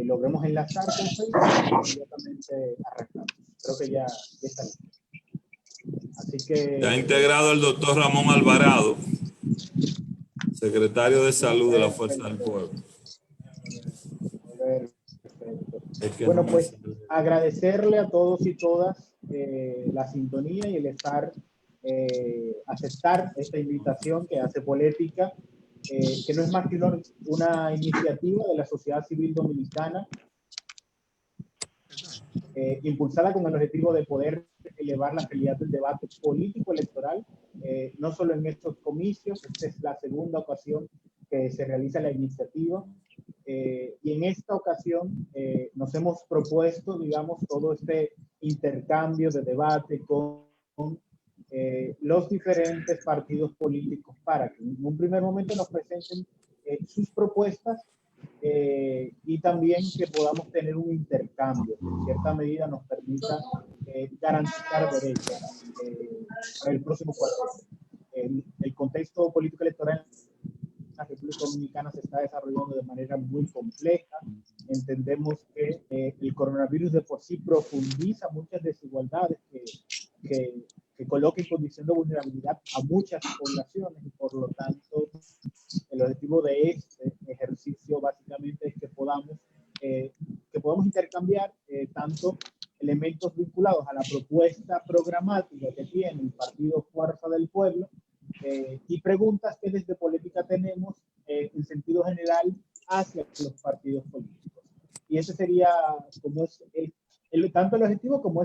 logremos enlazar con Facebook, inmediatamente arrancamos. Creo que ya está listo. Así que... Ya ha integrado el doctor Ramón Alvarado, secretario de Salud de la Fuerza del Pueblo. Perfecto. Bueno, pues agradecerle a todos y todas la sintonía y el aceptar esta invitación que hace Polética, que no es más que una iniciativa de la sociedad civil dominicana, impulsada con el objetivo de poder elevar la calidad del debate político electoral, no solo en estos comicios. Esta es la segunda ocasión que se realiza la iniciativa, y en esta ocasión nos hemos propuesto, digamos, todo este intercambio de debate con los diferentes partidos políticos para que en un primer momento nos presenten sus propuestas, y también que podamos tener un intercambio que en cierta medida nos permita garantizar derechos para el próximo cuatrimestre. El contexto político electoral en la República Dominicana se está desarrollando de manera muy compleja. Entendemos que el coronavirus de por sí profundiza muchas desigualdades que coloca en condición de vulnerabilidad a muchas poblaciones, y por lo tanto el objetivo de este ejercicio básicamente es que podamos intercambiar tanto elementos vinculados a la propuesta programática que tiene el Partido Fuerza del Pueblo, y preguntas que desde Polética tenemos en sentido general hacia los partidos políticos. Y ese sería como es tanto el objetivo como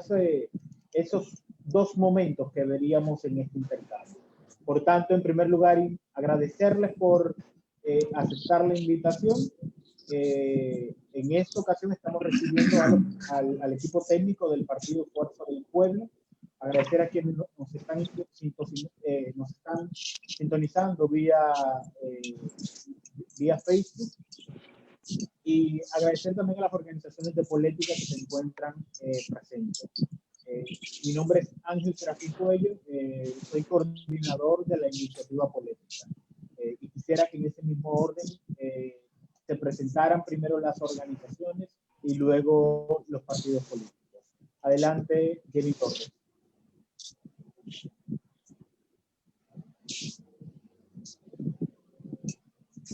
esos dos momentos que veríamos en este intercambio. Por tanto, en primer lugar, agradecerles por aceptar la invitación. En esta ocasión estamos recibiendo al equipo técnico del Partido Fuerza del Pueblo. Agradecer a quienes nos están sintonizando vía Facebook, y agradecer también a las organizaciones de Polética que se encuentran presentes. Mi nombre es Ángel Serafín Cuello, soy coordinador de la iniciativa Polética, y quisiera que en ese mismo orden se presentaran primero las organizaciones y luego los partidos políticos. Adelante, Jenny Torres.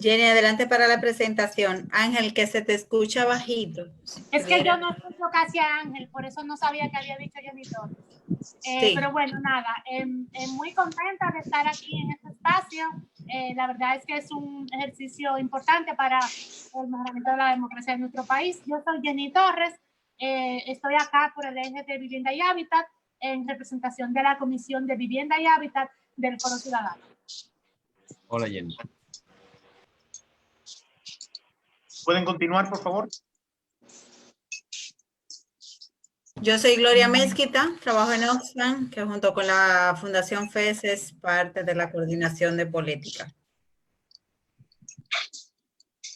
Jenny, adelante para la presentación. Ángel, que se te escucha bajito. Es que yo no escucho casi a Ángel, por eso no sabía que había dicho Jenny Torres. Sí. Pero bueno, nada, muy contenta de estar aquí en este espacio. La verdad es que es un ejercicio importante para el mejoramiento de la democracia en nuestro país. Yo soy Jenny Torres, estoy acá por el eje de Vivienda y Hábitat, en representación de la Comisión de Vivienda y Hábitat del Foro Ciudadano. Hola, Jenny. ¿Pueden continuar, por favor? Yo soy Gloria Mezquita, trabajo en Oxfam, que junto con la Fundación FES es parte de la coordinación de política.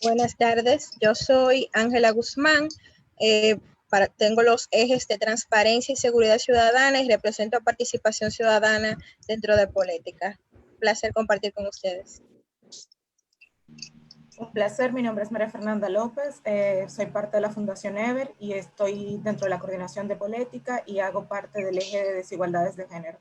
Buenas tardes, yo soy Ángela Guzmán, tengo los ejes de transparencia y seguridad ciudadana y represento a participación ciudadana dentro de política. Un placer compartir con ustedes. Un placer, mi nombre es María Fernanda López, soy parte de la Fundación Ever y estoy dentro de la coordinación de política y hago parte del eje de desigualdades de género.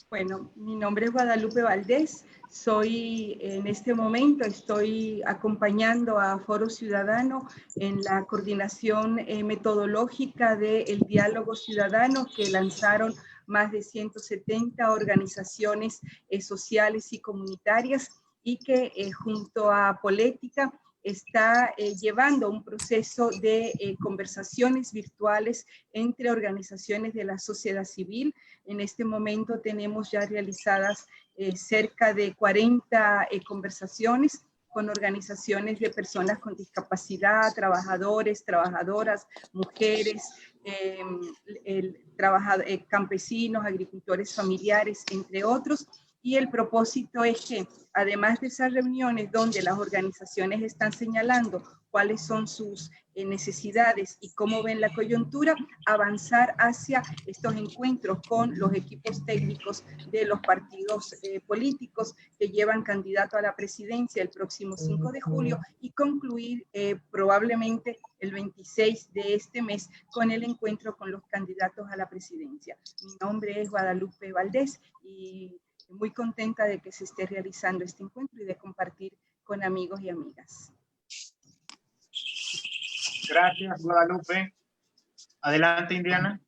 Bueno, mi nombre es Guadalupe Valdés, en este momento estoy acompañando a Foro Ciudadano en la coordinación metodológica del diálogo ciudadano que lanzaron más de 170 organizaciones sociales y comunitarias, y que junto a Polética está llevando un proceso de conversaciones virtuales entre organizaciones de la sociedad civil. En este momento tenemos ya realizadas cerca de 40 conversaciones con organizaciones de personas con discapacidad, trabajadores, trabajadoras, mujeres, campesinos, agricultores familiares, entre otros. Y el propósito es que, además de esas reuniones donde las organizaciones están señalando cuáles son sus necesidades y cómo ven la coyuntura, avanzar hacia estos encuentros con los equipos técnicos de los partidos políticos que llevan candidato a la presidencia el próximo 5 de julio y concluir probablemente el 26 de este mes con el encuentro con los candidatos a la presidencia. Mi nombre es Guadalupe Valdés y muy contenta de que se esté realizando este encuentro y de compartir con amigos y amigas. Gracias, Guadalupe. Adelante, Indiana.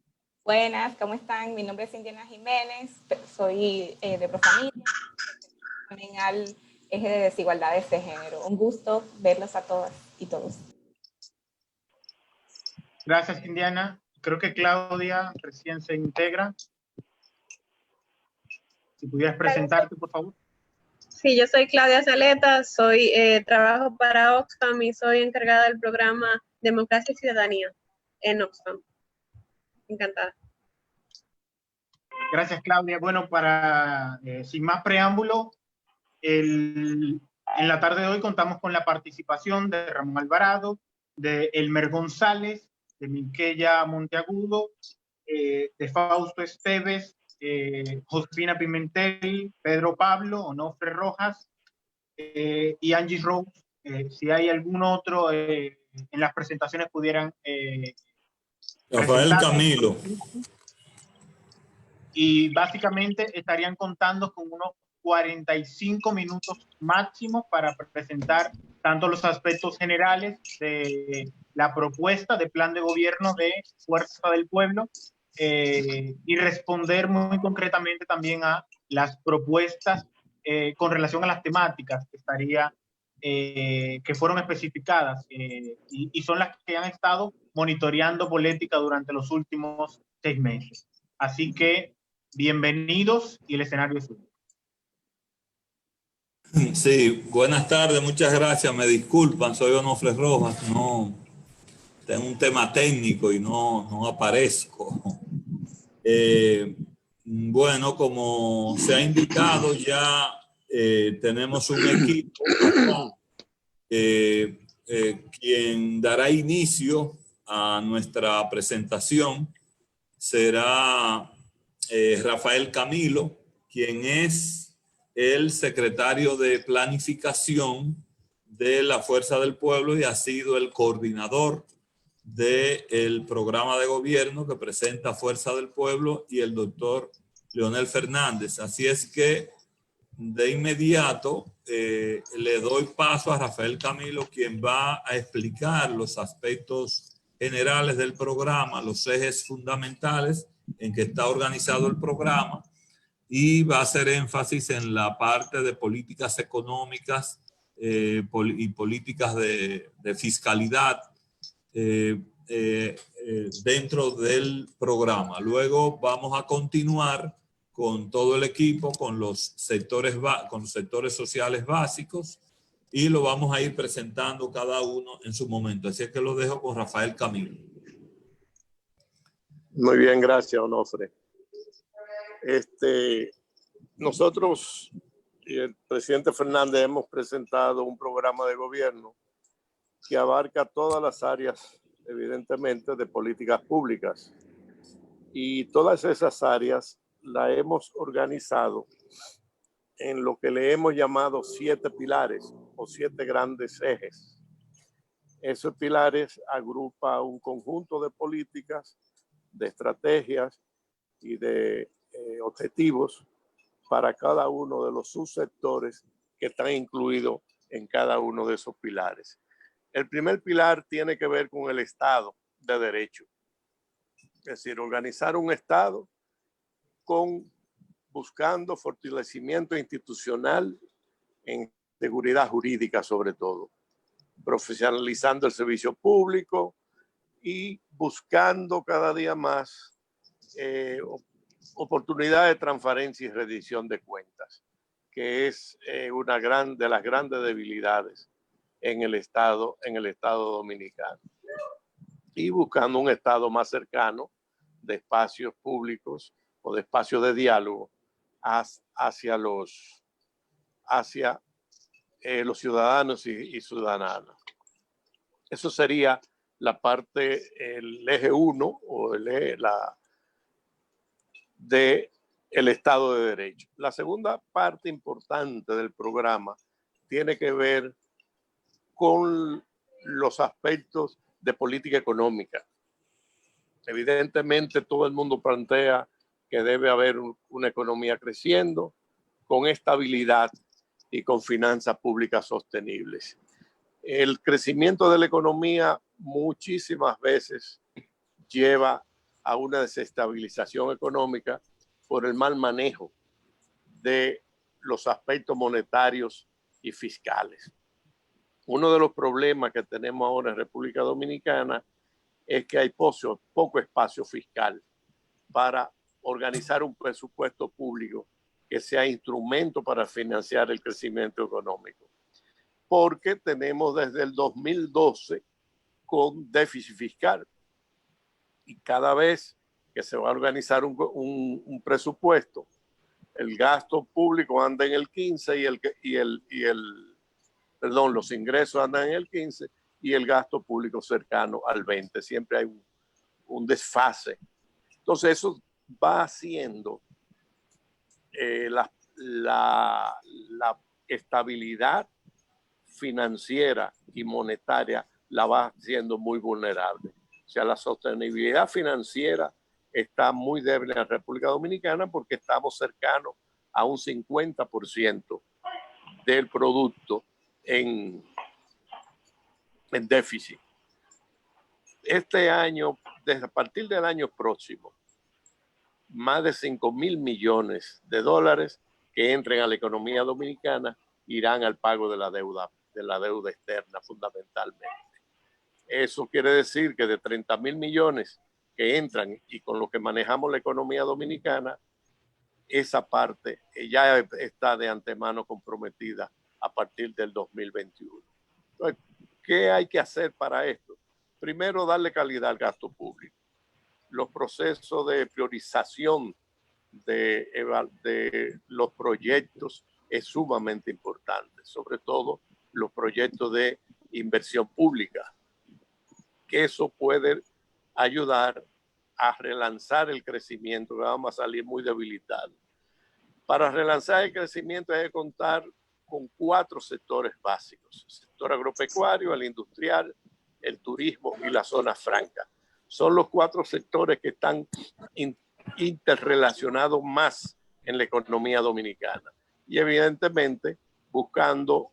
Buenas, ¿cómo están? Mi nombre es Indiana Jiménez, soy de Profamilia, también al eje de desigualdades de género. Un gusto verlos a todas y todos. Gracias, Indiana. Creo que Claudia recién se integra. Si pudieras presentarte, por favor. Sí, yo soy Claudia Saleta, trabajo para Oxfam y soy encargada del programa Democracia y Ciudadanía en Oxfam. Encantada. Gracias, Claudia. Bueno, sin más preámbulo, en la tarde de hoy contamos con la participación de Ramón Alvarado, de Elmer González, de Miquella Monteagudo, de Fausto Esteves, Josefina Pimentel, Pedro Pablo, Onofre Rojas y Angie Rose. Si hay algún otro en las presentaciones pudieran Rafael Camilo. Y básicamente estarían contando con unos 45 minutos máximos para presentar tanto los aspectos generales de la propuesta de plan de gobierno de Fuerza del Pueblo y responder muy concretamente también a las propuestas con relación a las temáticas que fueron especificadas y son las que han estado monitoreando política durante los últimos 6 meses. Así que bienvenidos y el escenario es suyo. Sí, buenas tardes, muchas gracias. Me disculpan, soy Onofre Rojas. No, tengo un tema técnico y no aparezco. Bueno, como se ha indicado, ya tenemos un equipo quien dará inicio a nuestra presentación. Será Rafael Camilo, quien es el secretario de Planificación de la Fuerza del Pueblo y ha sido el coordinador del programa de gobierno que presenta Fuerza del Pueblo y el doctor Leonel Fernández. Así es que de inmediato le doy paso a Rafael Camilo, quien va a explicar los aspectos generales del programa, los ejes fundamentales en que está organizado el programa, y va a hacer énfasis en la parte de políticas económicas y políticas de fiscalidad dentro del programa. Luego vamos a continuar con todo el equipo, con los sectores sociales básicos, y lo vamos a ir presentando cada uno en su momento. Así es que lo dejo con Rafael Camilo. Muy bien, gracias, Onofre. Nosotros y el presidente Fernández hemos presentado un programa de gobierno que abarca todas las áreas, evidentemente, de políticas públicas. Y todas esas áreas las hemos organizado en lo que le hemos llamado 7 pilares o 7 grandes ejes. Esos pilares agrupan un conjunto de políticas, de estrategias y de objetivos para cada uno de los subsectores que están incluidos en cada uno de esos pilares. El primer pilar tiene que ver con el Estado de Derecho, es decir, organizar un Estado buscando fortalecimiento institucional en seguridad jurídica sobre todo, profesionalizando el servicio público y buscando cada día más oportunidad de transparencia y rendición de cuentas, que es una de las grandes debilidades en el Estado dominicano. Y buscando un Estado más cercano de espacios públicos o de espacios de diálogo hacia los ciudadanos y ciudadanas. Eso sería la parte, el eje 1 o el del Estado de Derecho. La segunda parte importante del programa tiene que ver con los aspectos de política económica. Evidentemente, todo el mundo plantea que debe haber una economía creciendo con estabilidad y con finanzas públicas sostenibles. El crecimiento de la economía muchísimas veces lleva a una desestabilización económica por el mal manejo de los aspectos monetarios y fiscales. Uno de los problemas que tenemos ahora en República Dominicana es que hay poco espacio fiscal para organizar un presupuesto público que sea instrumento para financiar el crecimiento económico. Porque tenemos desde el 2012 con déficit fiscal. Y cada vez que se va a organizar un presupuesto, el gasto público anda en el 15 los ingresos andan en el 15 y el gasto público cercano al 20. Siempre hay un desfase. Entonces eso va haciendo la estabilidad financiera y monetaria la va haciendo muy vulnerable. O sea, la sostenibilidad financiera está muy débil en la República Dominicana porque estamos cercanos a un 50% del producto en déficit. Este año, desde a partir del año próximo, más de 5.000 millones de dólares que entren a la economía dominicana irán al pago de la deuda externa fundamentalmente. Eso quiere decir que de 30.000 millones que entran y con lo que manejamos la economía dominicana, esa parte ya está de antemano comprometida a partir del 2021. Entonces, ¿qué hay que hacer para esto? Primero, darle calidad al gasto público. Los procesos de priorización de los proyectos es sumamente importante, sobre todo los proyectos de inversión pública, que eso puede ayudar a relanzar el crecimiento, que vamos a salir muy debilitados. Para relanzar el crecimiento hay que contar con 4 sectores básicos: el sector agropecuario, el industrial, el turismo y la zona franca. Son los 4 sectores que están interrelacionados más en la economía dominicana. Y evidentemente buscando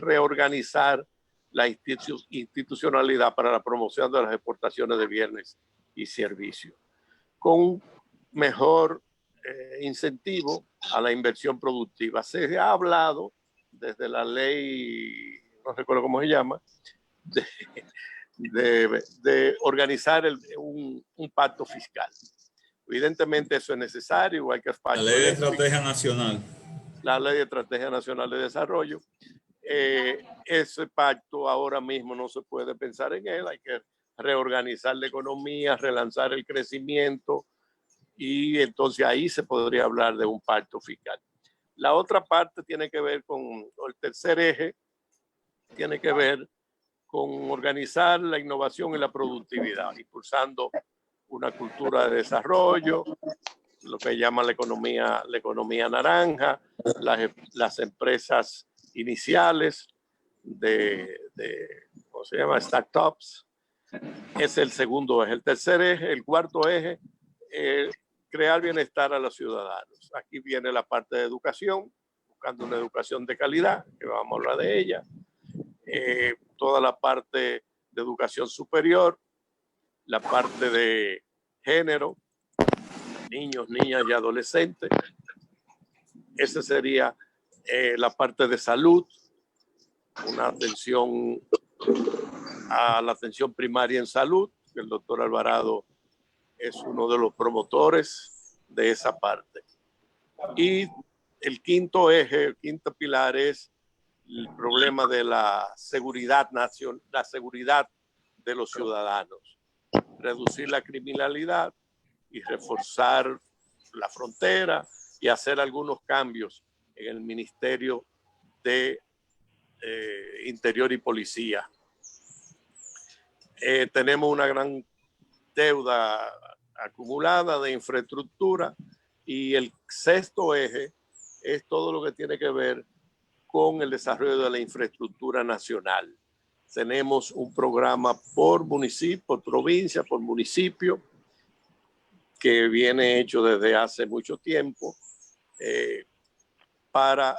reorganizar la institucionalidad para la promoción de las exportaciones de bienes y servicios, con un mejor incentivo a la inversión productiva. Se ha hablado desde la ley, no recuerdo cómo se llama, de organizar un pacto fiscal. Evidentemente eso es necesario, igual que el pacto. La ley de estrategia nacional. La ley de estrategia nacional de desarrollo. Ese pacto ahora mismo no se puede pensar en él, hay que reorganizar la economía, relanzar el crecimiento y entonces ahí se podría hablar de un pacto fiscal. La otra parte tiene que ver con el tercer eje, tiene que ver con organizar la innovación y la productividad, impulsando una cultura de desarrollo, lo que llaman la economía naranja, las empresas iniciales ¿cómo se llama? Startups. Es el segundo eje. El tercer eje, el cuarto eje, crear bienestar a los ciudadanos. Aquí viene la parte de educación, buscando una educación de calidad, que vamos a hablar de ella. Toda la parte de educación superior, la parte de género, niños, niñas y adolescentes. Esa sería la parte de salud, una atención a la atención primaria en salud, que el doctor Alvarado es uno de los promotores de esa parte. Y el quinto eje, el quinto pilar es el problema de la seguridad nacional, la seguridad de los ciudadanos, reducir la criminalidad y reforzar la frontera, y hacer algunos cambios en el Ministerio de Interior y Policía. Tenemos una gran deuda acumulada de infraestructura y el sexto eje es todo lo que tiene que ver con el desarrollo de la infraestructura nacional. Tenemos un programa por municipio, por provincia, por municipio, que viene hecho desde hace mucho tiempo para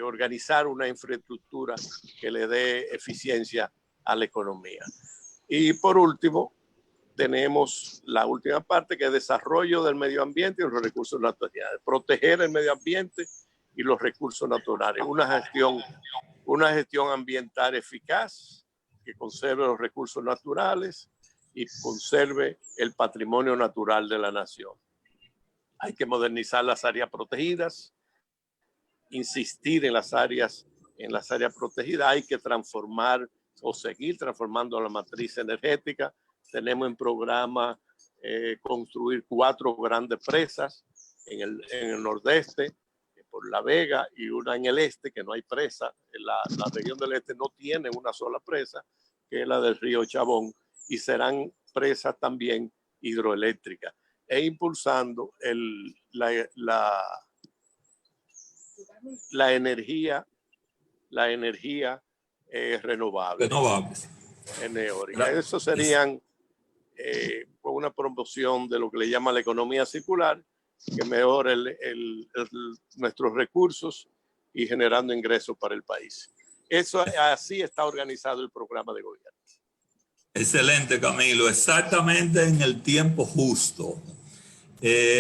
organizar una infraestructura que le dé eficiencia a la economía. Y por último, tenemos la última parte, que es desarrollo del medio ambiente y los recursos naturales. Proteger el medio ambiente y los recursos naturales. Una gestión ambiental eficaz que conserve los recursos naturales y conserve el patrimonio natural de la nación. Hay que modernizar las áreas protegidas, insistir en las áreas protegidas. Hay que transformar o seguir transformando la matriz energética. Tenemos en programa construir 4 grandes presas en el nordeste, por La Vega, y una en el este, que no hay presa. La región del este no tiene una sola presa, que es la del río Chabón, y serán presas también hidroeléctricas. E impulsando la energía renovable. Eso serían una promoción de lo que le llama la economía circular, que mejore nuestros recursos y generando ingresos para el país. Así está organizado el programa de gobierno. Excelente, Camilo. Exactamente en el tiempo justo.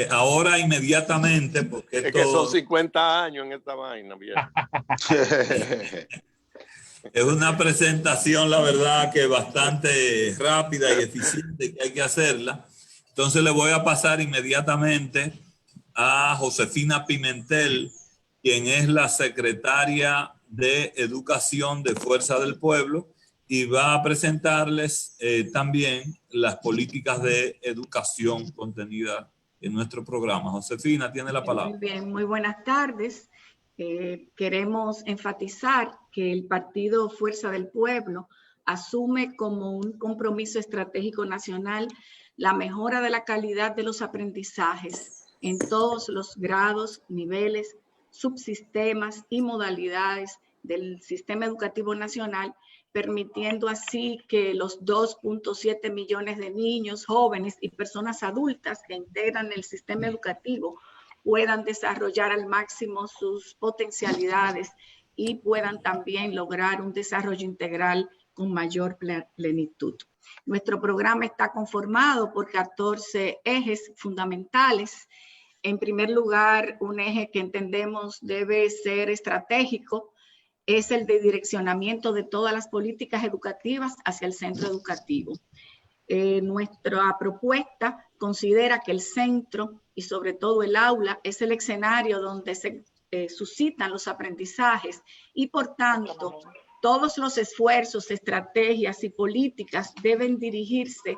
Ahora inmediatamente, porque es que son 50 años en esta vaina. Es una presentación, la verdad, que bastante rápida y eficiente, que hay que hacerla. Entonces le voy a pasar inmediatamente a Josefina Pimentel, quien es la secretaria de Educación de Fuerza del Pueblo, y va a presentarles también las políticas de educación contenidas en nuestro programa. Josefina, tiene la palabra. Muy bien, muy buenas tardes. Queremos enfatizar que el Partido Fuerza del Pueblo asume como un compromiso estratégico nacional la mejora de la calidad de los aprendizajes en todos los grados, niveles, subsistemas y modalidades del sistema educativo nacional, permitiendo así que los 2.7 millones de niños, jóvenes y personas adultas que integran el sistema educativo puedan desarrollar al máximo sus potencialidades y puedan también lograr un desarrollo integral con mayor plenitud. Nuestro programa está conformado por 14 ejes fundamentales. En primer lugar, un eje que entendemos debe ser estratégico es el de direccionamiento de todas las políticas educativas hacia el centro educativo. Nuestra propuesta considera que el centro y sobre todo el aula es el escenario donde se suscitan los aprendizajes y por tanto todos los esfuerzos, estrategias y políticas deben dirigirse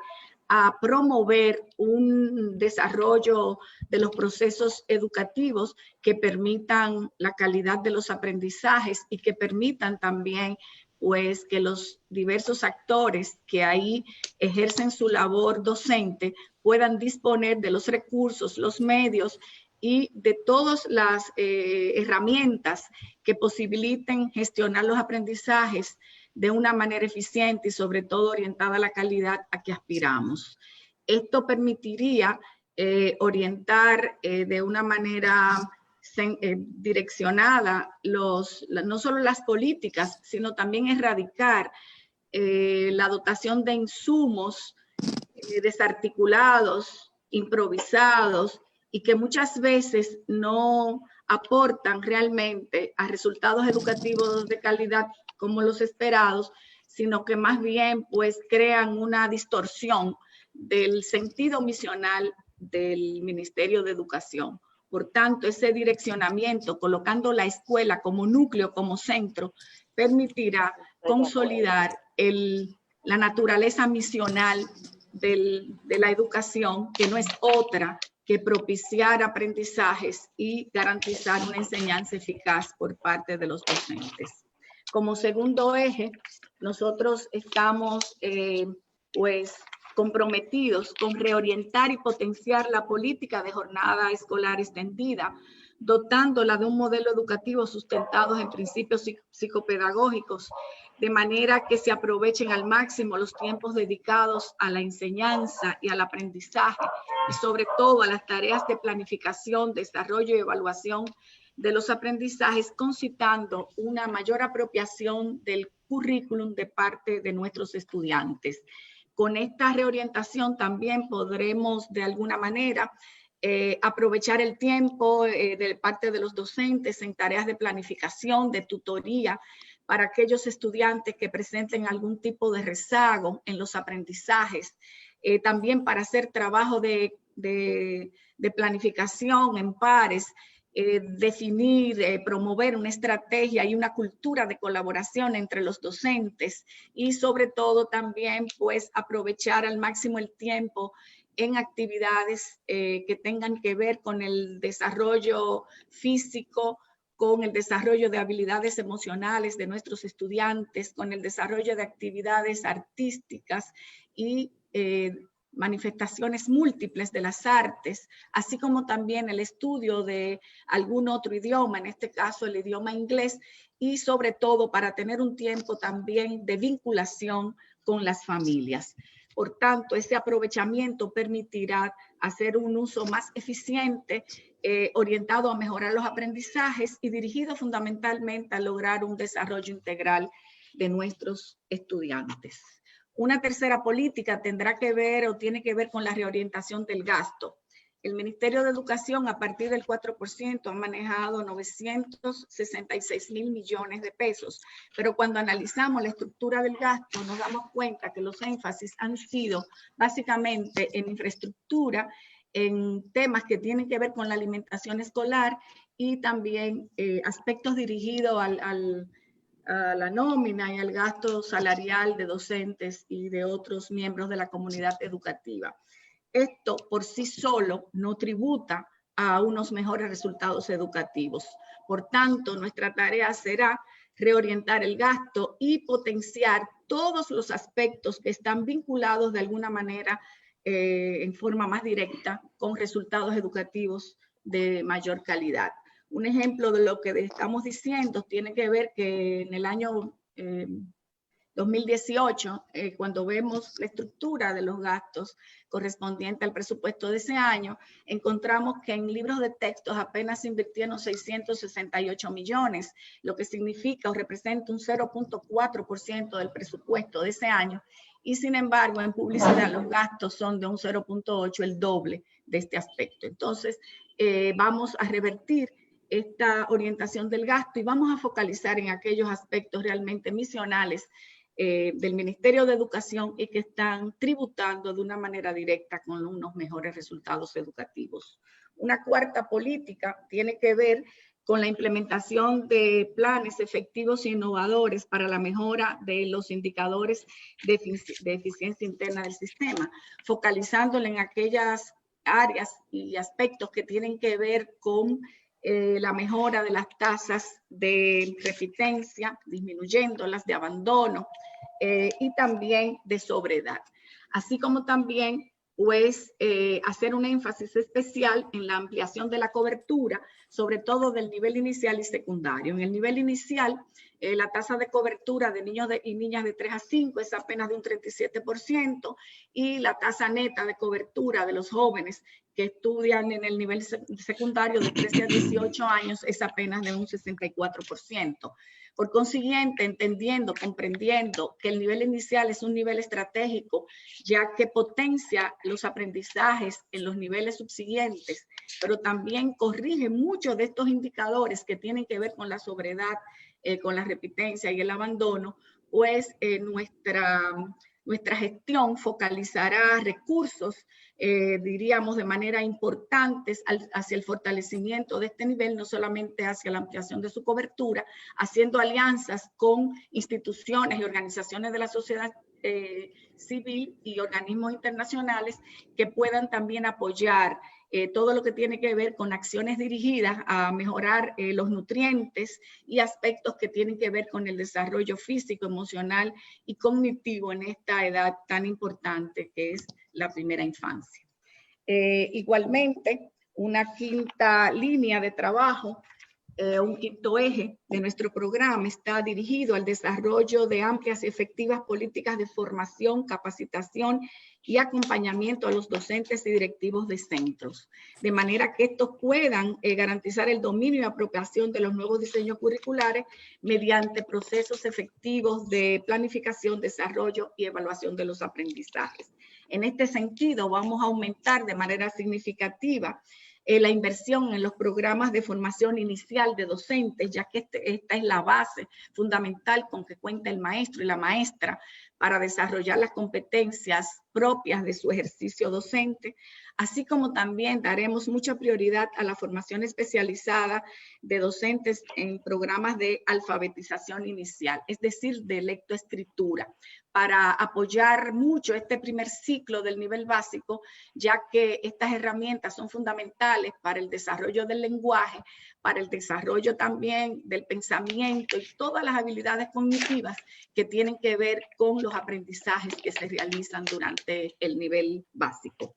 a promover un desarrollo de los procesos educativos que permitan la calidad de los aprendizajes y que permitan también pues que los diversos actores que ahí ejercen su labor docente puedan disponer de los recursos, los medios y de todas las herramientas que posibiliten gestionar los aprendizajes de una manera eficiente y sobre todo orientada a la calidad a que aspiramos. Esto permitiría orientar de una manera direccionada no solo las políticas, sino también erradicar la dotación de insumos desarticulados, improvisados y que muchas veces no aportan realmente a resultados educativos de calidad como los esperados, sino que más bien pues crean una distorsión del sentido misional del Ministerio de Educación. Por tanto, ese direccionamiento, colocando la escuela como núcleo, como centro, permitirá consolidar la naturaleza misional de la educación, que no es otra que propiciar aprendizajes y garantizar una enseñanza eficaz por parte de los docentes. Como segundo eje, nosotros estamos pues comprometidos con reorientar y potenciar la política de jornada escolar extendida, dotándola de un modelo educativo sustentado en principios psicopedagógicos, de manera que se aprovechen al máximo los tiempos dedicados a la enseñanza y al aprendizaje, y sobre todo a las tareas de planificación, desarrollo y evaluación de los aprendizajes, concitando una mayor apropiación del currículum de parte de nuestros estudiantes. Con esta reorientación también podremos de alguna manera aprovechar el tiempo de parte de los docentes en tareas de planificación, de tutoría, para aquellos estudiantes que presenten algún tipo de rezago en los aprendizajes, también para hacer trabajo de planificación en pares, definir, promover una estrategia y una cultura de colaboración entre los docentes y sobre todo también pues aprovechar al máximo el tiempo en actividades que tengan que ver con el desarrollo físico, con el desarrollo de habilidades emocionales de nuestros estudiantes, con el desarrollo de actividades artísticas y manifestaciones múltiples de las artes, así como también el estudio de algún otro idioma, en este caso el idioma inglés, y sobre todo para tener un tiempo también de vinculación con las familias. Por tanto, ese aprovechamiento permitirá hacer un uso más eficiente, orientado a mejorar los aprendizajes y dirigido fundamentalmente a lograr un desarrollo integral de nuestros estudiantes. Una tercera política tendrá que ver o tiene que ver con la reorientación del gasto. El Ministerio de Educación, a partir del 4%, ha manejado 966.000 millones de pesos. Pero cuando analizamos la estructura del gasto, nos damos cuenta que los énfasis han sido básicamente en infraestructura, en temas que tienen que ver con la alimentación escolar y también aspectos dirigidos a la nómina y al gasto salarial de docentes y de otros miembros de la comunidad educativa. Esto por sí solo no tributa a unos mejores resultados educativos. Por tanto, nuestra tarea será reorientar el gasto y potenciar todos los aspectos que están vinculados de alguna manera en forma más directa con resultados educativos de mayor calidad. Un ejemplo de lo que estamos diciendo tiene que ver que en el año 2018, cuando vemos la estructura de los gastos correspondiente al presupuesto de ese año, encontramos que en libros de textos apenas se invirtieron 668 millones, lo que significa o representa un 0.4% del presupuesto de ese año, y sin embargo en publicidad los gastos son de un 0.8, el doble de este aspecto. Entonces vamos a revertir esta orientación del gasto y vamos a focalizar en aquellos aspectos realmente misionales del Ministerio de Educación y que están tributando de una manera directa con unos mejores resultados educativos. Una cuarta política tiene que ver con la implementación de planes efectivos e innovadores para la mejora de los indicadores de eficiencia interna del sistema, focalizándolo en aquellas áreas y aspectos que tienen que ver con la mejora de las tasas de repitencia, disminuyéndolas, de abandono y también de sobreedad. Así como también pues hacer un énfasis especial en la ampliación de la cobertura, sobre todo del nivel inicial y secundario. En el nivel inicial, la tasa de cobertura de niños y niñas de 3 a 5 es apenas de un 37% y la tasa neta de cobertura de los jóvenes que estudian en el nivel secundario de 13 a 18 años es apenas de un 64%. Por consiguiente, entendiendo, comprendiendo que el nivel inicial es un nivel estratégico, ya que potencia los aprendizajes en los niveles subsiguientes, pero también corrige muchos de estos indicadores que tienen que ver con la sobredad, con la repitencia y el abandono, pues nuestra gestión focalizará recursos, diríamos de manera importante hacia el fortalecimiento de este nivel, no solamente hacia la ampliación de su cobertura, haciendo alianzas con instituciones y organizaciones de la sociedad civil y organismos internacionales que puedan también apoyar todo lo que tiene que ver con acciones dirigidas a mejorar los nutrientes y aspectos que tienen que ver con el desarrollo físico, emocional y cognitivo en esta edad tan importante que es la primera infancia. Igualmente, una quinta línea de trabajo, un quinto eje de nuestro programa está dirigido al desarrollo de amplias y efectivas políticas de formación, capacitación y acompañamiento a los docentes y directivos de centros, de manera que estos puedan garantizar el dominio y apropiación de los nuevos diseños curriculares mediante procesos efectivos de planificación, desarrollo y evaluación de los aprendizajes. En este sentido, vamos a aumentar de manera significativa la inversión en los programas de formación inicial de docentes, ya que esta es la base fundamental con que cuenta el maestro y la maestra para desarrollar las competencias propias de su ejercicio docente, así como también daremos mucha prioridad a la formación especializada de docentes en programas de alfabetización inicial, es decir, de lectoescritura, para apoyar mucho este primer ciclo del nivel básico, ya que estas herramientas son fundamentales para el desarrollo del lenguaje, para el desarrollo también del pensamiento y todas las habilidades cognitivas que tienen que ver con los aprendizajes que se realizan durante el nivel básico.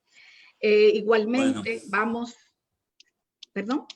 Igualmente, vamos, perdón.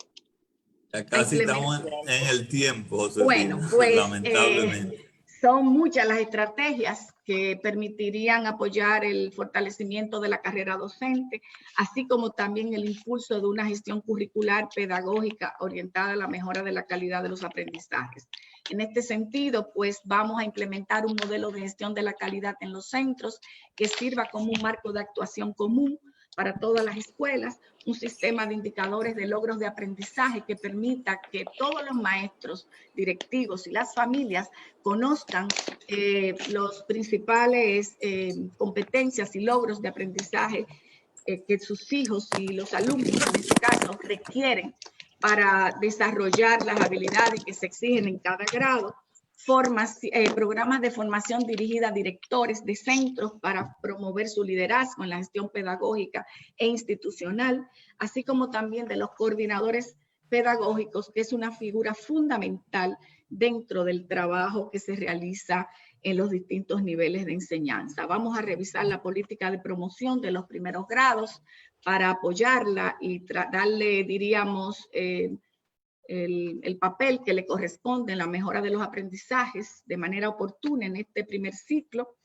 Ya casi estamos en el tiempo, Josefina, bueno, pues, lamentablemente. Son muchas las estrategias que permitirían apoyar el fortalecimiento de la carrera docente, así como también el impulso de una gestión curricular pedagógica orientada a la mejora de la calidad de los aprendizajes. En este sentido, pues vamos a implementar un modelo de gestión de la calidad en los centros que sirva como un marco de actuación común para todas las escuelas, un sistema de indicadores de logros de aprendizaje que permita que todos los maestros, directivos y las familias conozcan los principales competencias y logros de aprendizaje que sus hijos y los alumnos, en este caso, requieren para desarrollar las habilidades que se exigen en cada grado. Programas de formación dirigida a directores de centros para promover su liderazgo en la gestión pedagógica e institucional, así como también de los coordinadores pedagógicos, que es una figura fundamental dentro del trabajo que se realiza en los distintos niveles de enseñanza. Vamos a revisar la política de promoción de los primeros grados para apoyarla y darle, diríamos, el papel que le corresponde en la mejora de los aprendizajes de manera oportuna en este primer ciclo,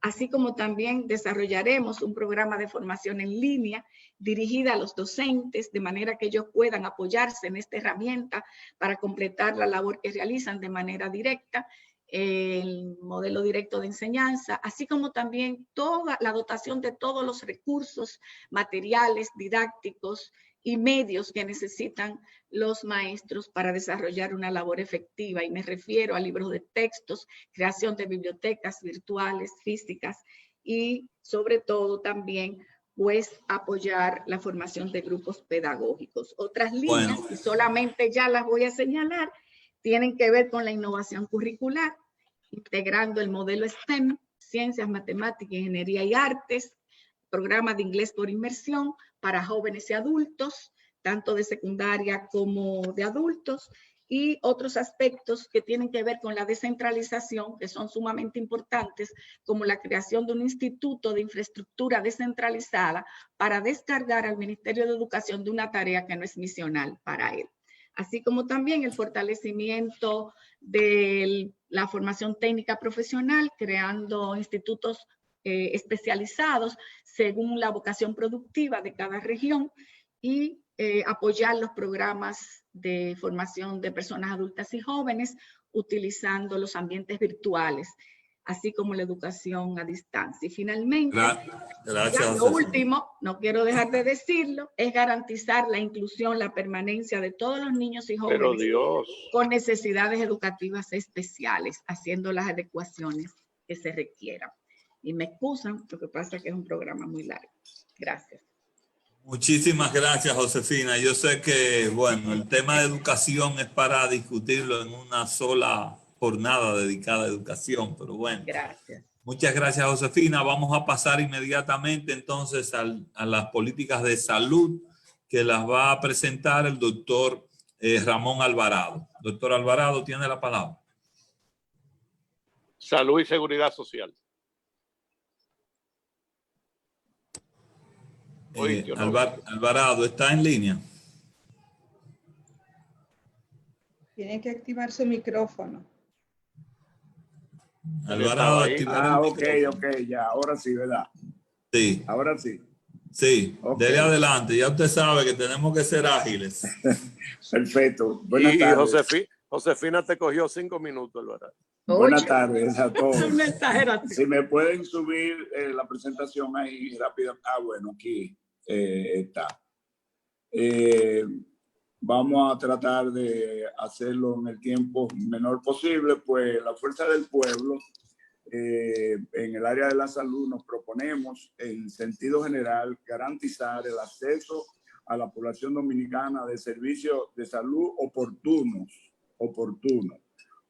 así como también desarrollaremos un programa de formación en línea dirigida a los docentes de manera que ellos puedan apoyarse en esta herramienta para completar la labor que realizan de manera directa, el modelo directo de enseñanza, así como también toda la dotación de todos los recursos materiales, didácticos y medios que necesitan los maestros para desarrollar una labor efectiva. Y me refiero a libros de textos, creación de bibliotecas virtuales, físicas y sobre todo también pues apoyar la formación de grupos pedagógicos. Otras líneas, y solamente ya las voy a señalar, tienen que ver con la innovación curricular, integrando el modelo STEM, ciencias, matemáticas, ingeniería y artes, programa de inglés por inmersión para jóvenes y adultos, tanto de secundaria como de adultos, y otros aspectos que tienen que ver con la descentralización, que son sumamente importantes, como la creación de un instituto de infraestructura descentralizada para descargar al Ministerio de Educación de una tarea que no es misional para él. Así como también el fortalecimiento de la formación técnica profesional, creando institutos especializados según la vocación productiva de cada región y apoyar los programas de formación de personas adultas y jóvenes utilizando los ambientes virtuales, así como la educación a distancia. Y finalmente, lo último, no quiero dejar de decirlo, es garantizar la inclusión, la permanencia de todos los niños y jóvenes con necesidades educativas especiales, haciendo las adecuaciones que se requieran. Y me excusan, lo que pasa es que es un programa muy largo. Gracias. Muchísimas gracias, Josefina. Yo sé que, bueno, el tema de educación es para discutirlo en una sola jornada dedicada a educación, pero bueno. Gracias. Muchas gracias, Josefina. Vamos a pasar inmediatamente entonces a las políticas de salud que las va a presentar el doctor Ramón Alvarado. Doctor Alvarado, tiene la palabra. Salud y Seguridad Social. Alvarado, ¿está en línea? Tiene que activar su micrófono. Alvarado, ok, ya, ahora sí, ¿verdad? Sí. Ahora sí. Sí, okay. Dele adelante, ya usted sabe que tenemos que ser ágiles. Perfecto. Buenas tardes. Josefina te cogió 5 minutos, Alvarado. Buenas tardes a todos. Una exageración. Si me pueden subir la presentación ahí rápido. Bueno, aquí está. Vamos a tratar de hacerlo en el tiempo menor posible, pues la Fuerza del Pueblo en el área de la salud nos proponemos en sentido general garantizar el acceso a la población dominicana de servicios de salud oportunos,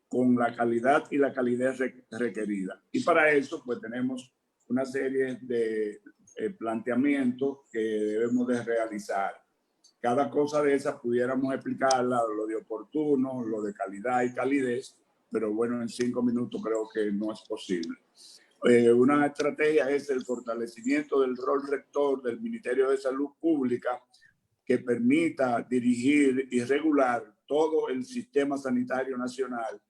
con la calidad y la calidez requerida. Y para eso pues tenemos una serie de planteamientos que debemos de realizar. Cada cosa de esas pudiéramos explicarla, lo de oportuno, lo de calidad y calidez, pero bueno, en 5 minutos creo que no es posible. Una estrategia es el fortalecimiento del rol rector del Ministerio de Salud Pública que permita dirigir y regular todo el sistema sanitario nacional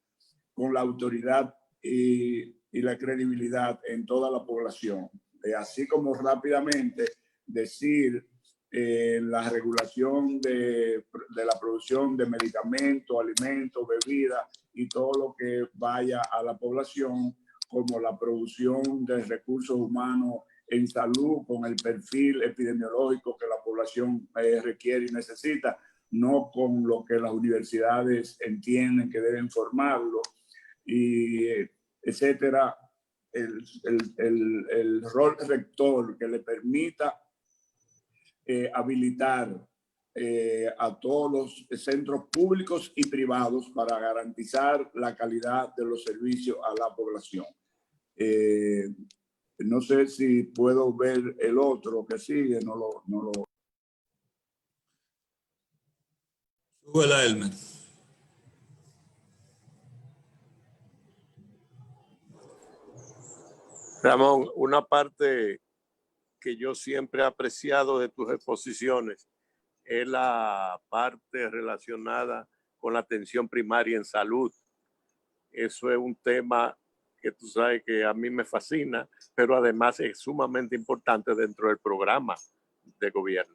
con la autoridad y la credibilidad en toda la población. Así como rápidamente decir la regulación de la producción de medicamentos, alimentos, bebidas y todo lo que vaya a la población, como la producción de recursos humanos en salud con el perfil epidemiológico que la población requiere y necesita, no con lo que las universidades entienden que deben formarlo, y etcétera. El rol rector que le permita habilitar a todos los centros públicos y privados para garantizar la calidad de los servicios a la población. No sé si puedo ver el otro que sigue, no lo... Súbela, Elmer. Ramón, una parte que yo siempre he apreciado de tus exposiciones es la parte relacionada con la atención primaria en salud. Eso es un tema que tú sabes que a mí me fascina, pero además es sumamente importante dentro del programa de gobierno.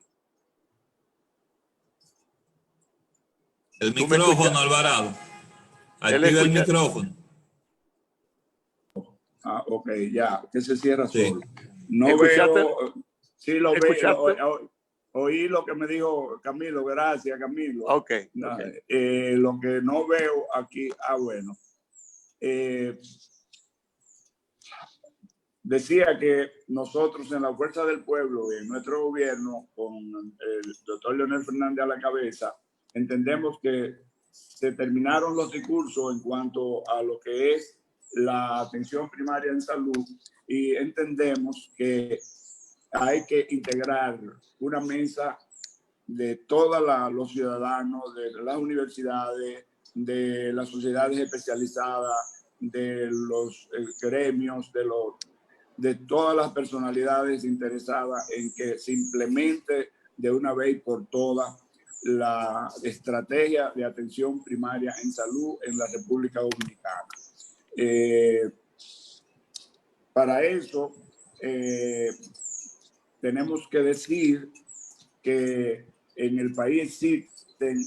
El micrófono, Alvarado. Activa el micrófono. Ok, ya, que se cierra sí. solo. No veo, sí lo veo, oí lo que me dijo Camilo, gracias Camilo. Ok. Lo que no veo aquí, bueno. Decía que nosotros en la Fuerza del Pueblo y en nuestro gobierno, con el doctor Leonel Fernández a la cabeza, entendemos que se terminaron los recursos en cuanto a lo que es la atención primaria en salud, y entendemos que hay que integrar una mesa de todos los ciudadanos, de las universidades, de las sociedades especializadas, de los gremios, de todas las personalidades interesadas en que se implemente de una vez por todas la estrategia de atención primaria en salud en la República Dominicana. Para eso tenemos que decir que en el país existen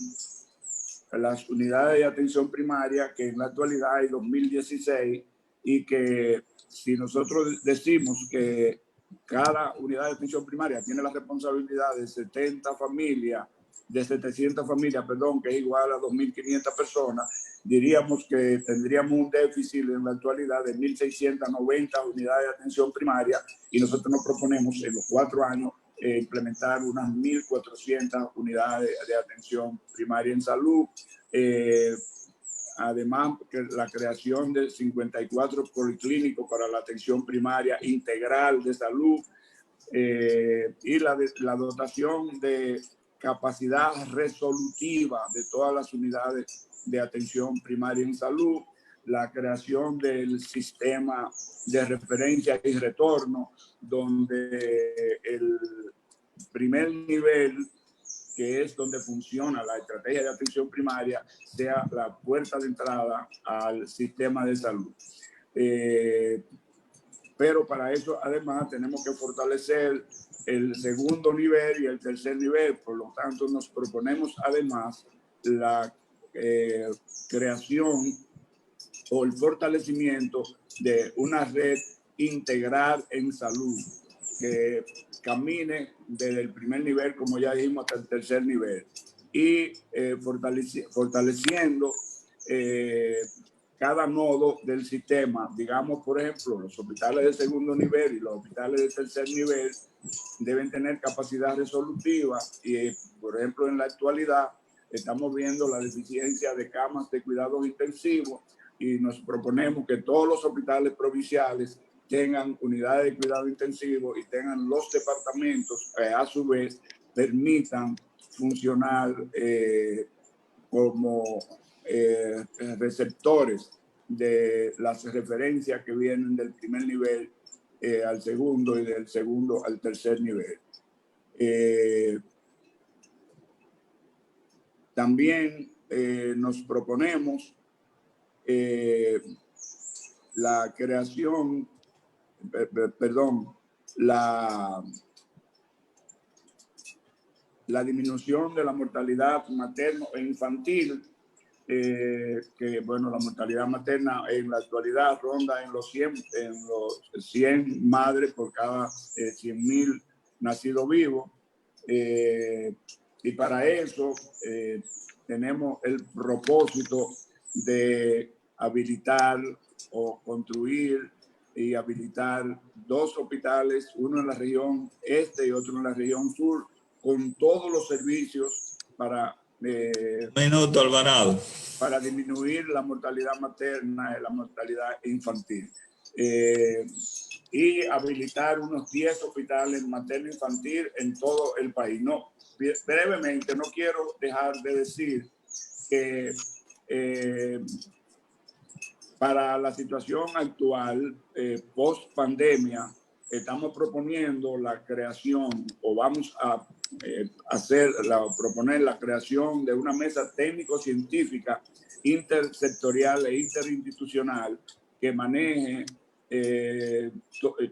las unidades de atención primaria que en la actualidad hay 2016, y que si nosotros decimos que cada unidad de atención primaria tiene la responsabilidad de 700 familias, que es igual a 2.500 personas, diríamos que tendríamos un déficit en la actualidad de 1.690 unidades de atención primaria, y nosotros nos proponemos en los 4 años implementar unas 1.400 unidades de atención primaria en salud. Además, que la creación de 54 policlínicos para la atención primaria integral de salud, y la dotación de capacidad resolutiva de todas las unidades de atención primaria en salud, la creación del sistema de referencia y retorno, donde el primer nivel, que es donde funciona la estrategia de atención primaria, sea la puerta de entrada al sistema de salud. Pero para eso, además, tenemos que fortalecer el segundo nivel y el tercer nivel. Por lo tanto, nos proponemos, además, la creación o el fortalecimiento de una red integral en salud que camine desde el primer nivel, como ya dijimos, hasta el tercer nivel, y fortaleciendo cada nodo del sistema. Digamos, por ejemplo, los hospitales de segundo nivel y los hospitales de tercer nivel deben tener capacidad resolutiva y, por ejemplo, en la actualidad estamos viendo la deficiencia de camas de cuidados intensivos y nos proponemos que todos los hospitales provinciales tengan unidades de cuidado intensivo y tengan los departamentos que a su vez permitan funcionar como receptores de las referencias que vienen del primer nivel al segundo y del segundo al tercer nivel. También nos proponemos la creación, la disminución de la mortalidad materno e infantil, que bueno, la mortalidad materna en la actualidad ronda en los 100 madres por cada 100.000 nacidos vivos. Y para eso tenemos el propósito de habilitar o construir y habilitar 2 hospitales, uno en la región este y otro en la región sur, con todos los servicios para Alvarado, para disminuir la mortalidad materna y la mortalidad infantil. Y habilitar unos 10 hospitales materno-infantil en todo el país. No, brevemente, no quiero dejar de decir que para la situación actual, post pandemia, estamos proponiendo la creación, o vamos a proponer la creación de una mesa técnico-científica intersectorial e interinstitucional que maneje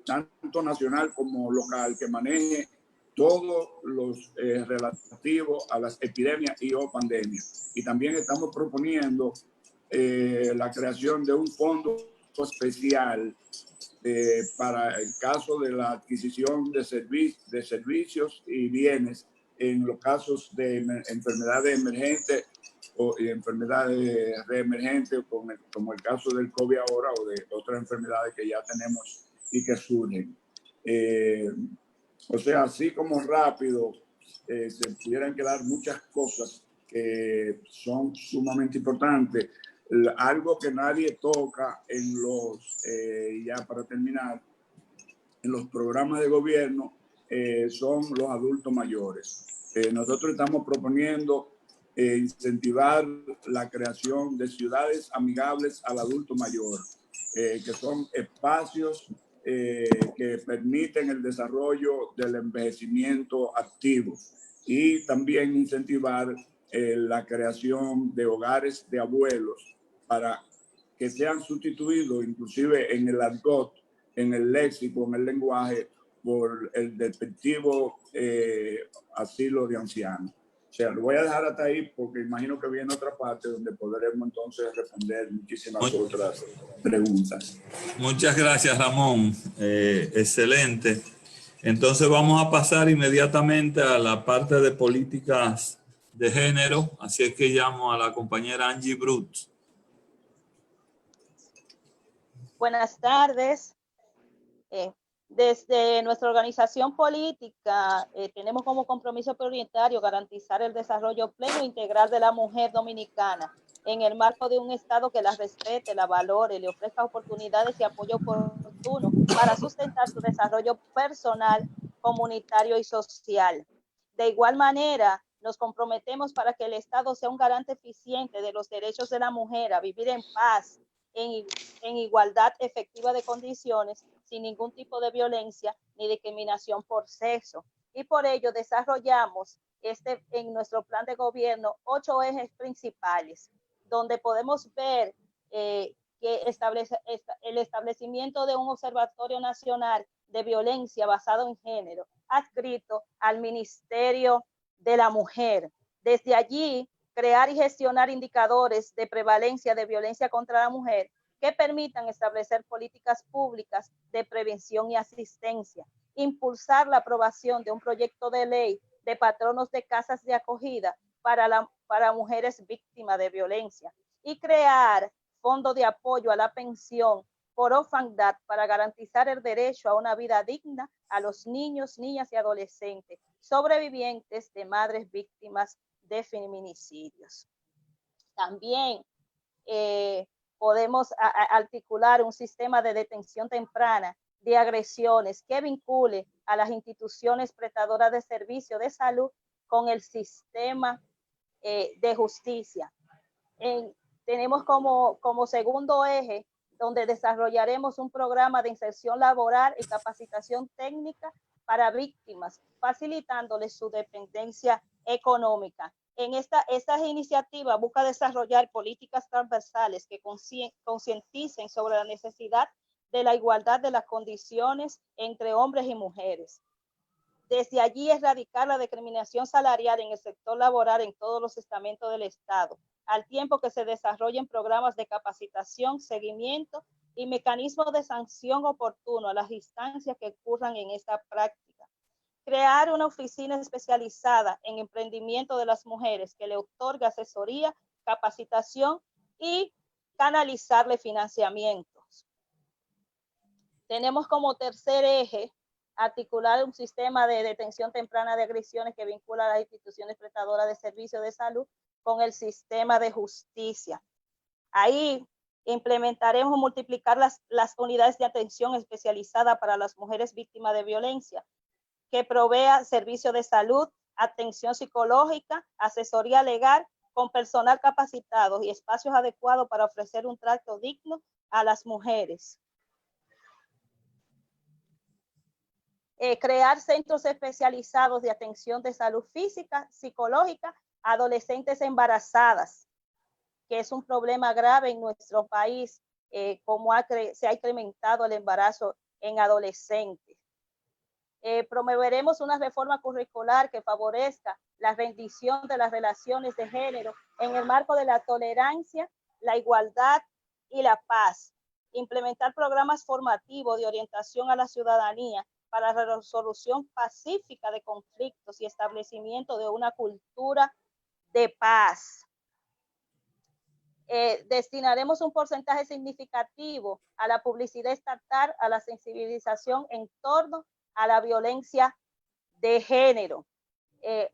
tanto nacional como local, que maneje todos los relativos a las epidemias y o pandemias. Y también estamos proponiendo la creación de un fondo especial para el caso de la adquisición de servicios y bienes en los casos de enfermedades emergentes o enfermedades reemergentes, como el caso del COVID ahora, o de otras enfermedades que ya tenemos y que surgen. O sea, así como rápido se pudieran quedar muchas cosas que son sumamente importantes. Algo que nadie toca en los, ya para terminar, en los programas de gobierno son los adultos mayores. Nosotros estamos proponiendo incentivar la creación de ciudades amigables al adulto mayor, que son espacios que permiten el desarrollo del envejecimiento activo, y también incentivar la creación de hogares de abuelos para que sean sustituidos inclusive en el argot, en el léxico, en el lenguaje, por el despectivo asilo de ancianos. O sea, lo voy a dejar hasta ahí porque imagino que viene otra parte donde podremos entonces responder muchísimas otras preguntas. Muchas gracias, Ramón. Excelente. Entonces vamos a pasar inmediatamente a la parte de políticas de género. Así es que llamo a la compañera Angie Brut. Buenas tardes. Desde nuestra organización política tenemos como compromiso prioritario garantizar el desarrollo pleno e integral de la mujer dominicana en el marco de un Estado que la respete, la valore, le ofrezca oportunidades y apoyo oportuno para sustentar su desarrollo personal, comunitario y social. De igual manera, Nos comprometemos para que el Estado sea un garante eficiente de los derechos de la mujer a vivir en paz, en igualdad efectiva de condiciones, sin ningún tipo de violencia ni discriminación por sexo. Y por ello desarrollamos en nuestro plan de gobierno 8 ejes principales, donde podemos ver que el establecimiento de un observatorio nacional de violencia basado en género, adscrito al Ministerio de la Mujer. Desde allí, crear y gestionar indicadores de prevalencia de violencia contra la mujer que permitan establecer políticas públicas de prevención y asistencia, impulsar la aprobación de un proyecto de ley de patronos de casas de acogida para mujeres víctimas de violencia y crear fondos de apoyo a la pensión por orfandad para garantizar el derecho a una vida digna a los niños, niñas y adolescentes sobrevivientes de madres víctimas de feminicidios. También podemos articular un sistema de detención temprana de agresiones que vincule a las instituciones prestadoras de servicios de salud con el sistema de justicia. Tenemos como segundo eje donde desarrollaremos un programa de inserción laboral y capacitación técnica para víctimas, facilitándoles su dependencia económica. En estas iniciativas busca desarrollar políticas transversales que concienticen sobre la necesidad de la igualdad de las condiciones entre hombres y mujeres. Desde allí erradicar la discriminación salarial en el sector laboral en todos los estamentos del Estado, al tiempo que se desarrollen programas de capacitación, seguimiento y mecanismos de sanción oportuno a las instancias que ocurran en esta práctica. Crear una oficina especializada en emprendimiento de las mujeres que le otorgue asesoría, capacitación y canalizarle financiamientos. Tenemos como tercer eje articular un sistema de detención temprana de agresiones que vincula a las instituciones prestadoras de servicios de salud con el sistema de justicia. Ahí implementaremos multiplicar las unidades de atención especializada para las mujeres víctimas de violencia, que provea servicios de salud, atención psicológica, asesoría legal, con personal capacitado y espacios adecuados para ofrecer un trato digno a las mujeres. Crear centros especializados de atención de salud física, psicológica, adolescentes embarazadas, que es un problema grave en nuestro país, como se ha incrementado el embarazo en adolescentes. Promoveremos una reforma curricular que favorezca la rendición de las relaciones de género en el marco de la tolerancia, la igualdad y la paz. Implementar programas formativos de orientación a la ciudadanía para la resolución pacífica de conflictos y establecimiento de una cultura de paz. Destinaremos un porcentaje significativo a la publicidad estatal, a la sensibilización en torno a la violencia de género.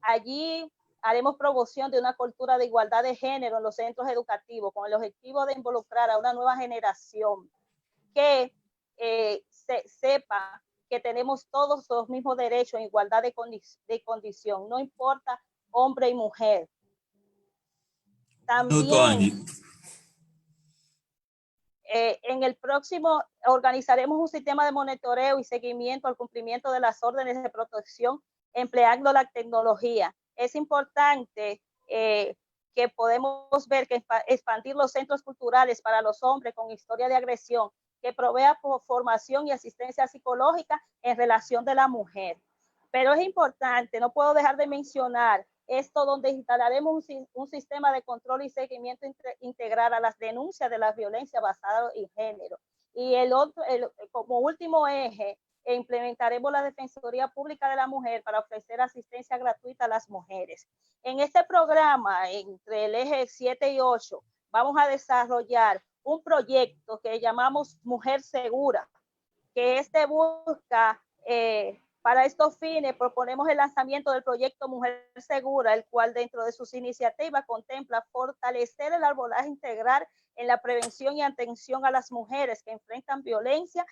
Allí haremos promoción de una cultura de igualdad de género en los centros educativos con el objetivo de involucrar a una nueva generación que sepa que tenemos todos los mismos derechos en igualdad de condición, no importa hombre y mujer. También en el próximo organizaremos un sistema de monitoreo y seguimiento al cumplimiento de las órdenes de protección empleando la tecnología. Es importante que podemos ver que expandir los centros culturales para los hombres con historia de agresión, que provea formación y asistencia psicológica en relación de la mujer. Pero es importante, no puedo dejar de mencionar esto, donde instalaremos un sistema de control y seguimiento integral a las denuncias de la violencia basada en género. Y como último eje, implementaremos la Defensoría Pública de la Mujer para ofrecer asistencia gratuita a las mujeres. En este programa, entre el eje 7 y 8, vamos a desarrollar un proyecto que llamamos Mujer Segura, que busca, para estos fines, proponemos el lanzamiento del proyecto Mujer Segura, el cual dentro de sus iniciativas contempla fortalecer el abordaje integral en la prevención y atención a las mujeres que enfrentan violencia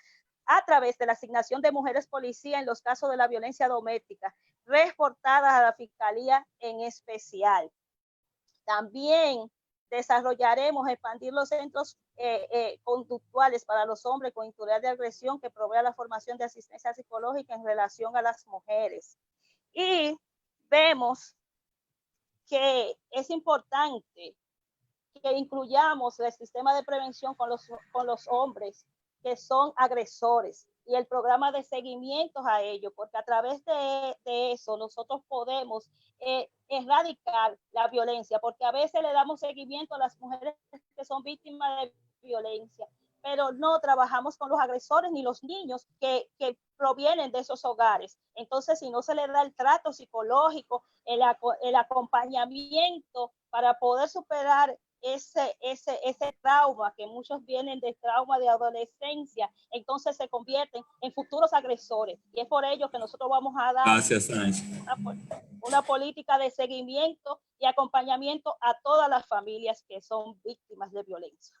a través de la asignación de mujeres policía en los casos de la violencia doméstica, reportadas a la Fiscalía en especial. También desarrollaremos, expandir los centros conductuales para los hombres con historial de agresión que provea la formación de asistencia psicológica en relación a las mujeres. Y vemos que es importante que incluyamos el sistema de prevención con los hombres que son agresores y el programa de seguimiento a ellos, porque a través de eso nosotros podemos erradicar la violencia, porque a veces le damos seguimiento a las mujeres que son víctimas de violencia, pero no trabajamos con los agresores ni los niños que provienen de esos hogares. Entonces, si no se le da el trato psicológico, el acompañamiento para poder superar ese trauma, que muchos vienen de trauma de adolescencia, entonces se convierten en futuros agresores. Y es por ello que nosotros vamos a dar una política de seguimiento y acompañamiento a todas las familias que son víctimas de violencia.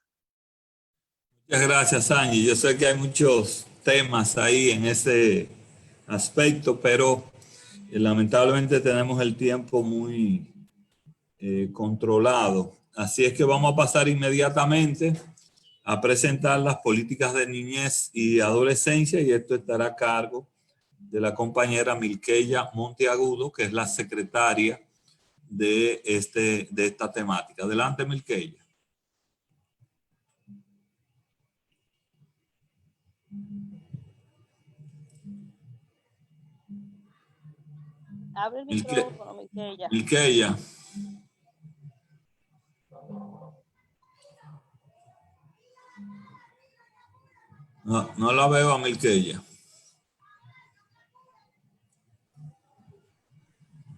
Muchas gracias, Angie. Yo sé que hay muchos temas ahí en ese aspecto, pero lamentablemente tenemos el tiempo muy controlado. Así es que vamos a pasar inmediatamente a presentar las políticas de niñez y adolescencia, y esto estará a cargo de la compañera Milkeya Monteagudo, que es la secretaria de esta temática. Adelante, Milkeya. Abre el micrófono, Milkeya. Milkeya. No la veo a Milkeya.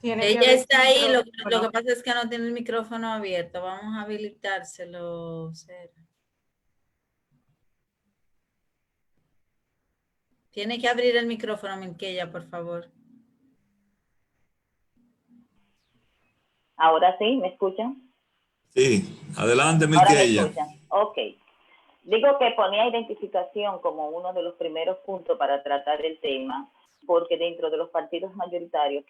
Ella está ahí, lo que pasa es que no tiene el micrófono abierto. Vamos a habilitárselo, Sera. Tiene que abrir el micrófono, Milkeya, por favor. Ahora sí, ¿me escuchan? Sí, adelante, Milkeya. Ahora me escuchan. Ok. Digo que ponía identificación como uno de los primeros puntos para tratar el tema, porque dentro de los partidos mayoritarios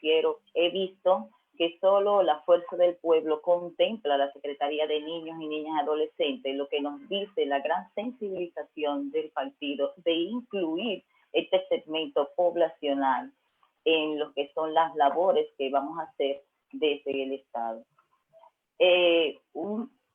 he visto que solo la Fuerza del Pueblo contempla la Secretaría de Niños y Niñas Adolescentes, lo que nos dice la gran sensibilización del partido de incluir este segmento poblacional en lo que son las labores que vamos a hacer desde el Estado.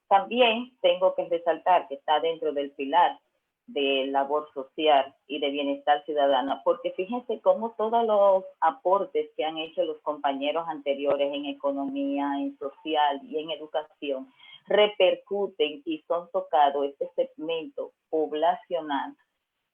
También tengo que resaltar que está dentro del pilar de labor social y de bienestar ciudadano, porque fíjense cómo todos los aportes que han hecho los compañeros anteriores en economía, en social y en educación repercuten y son tocados este segmento poblacional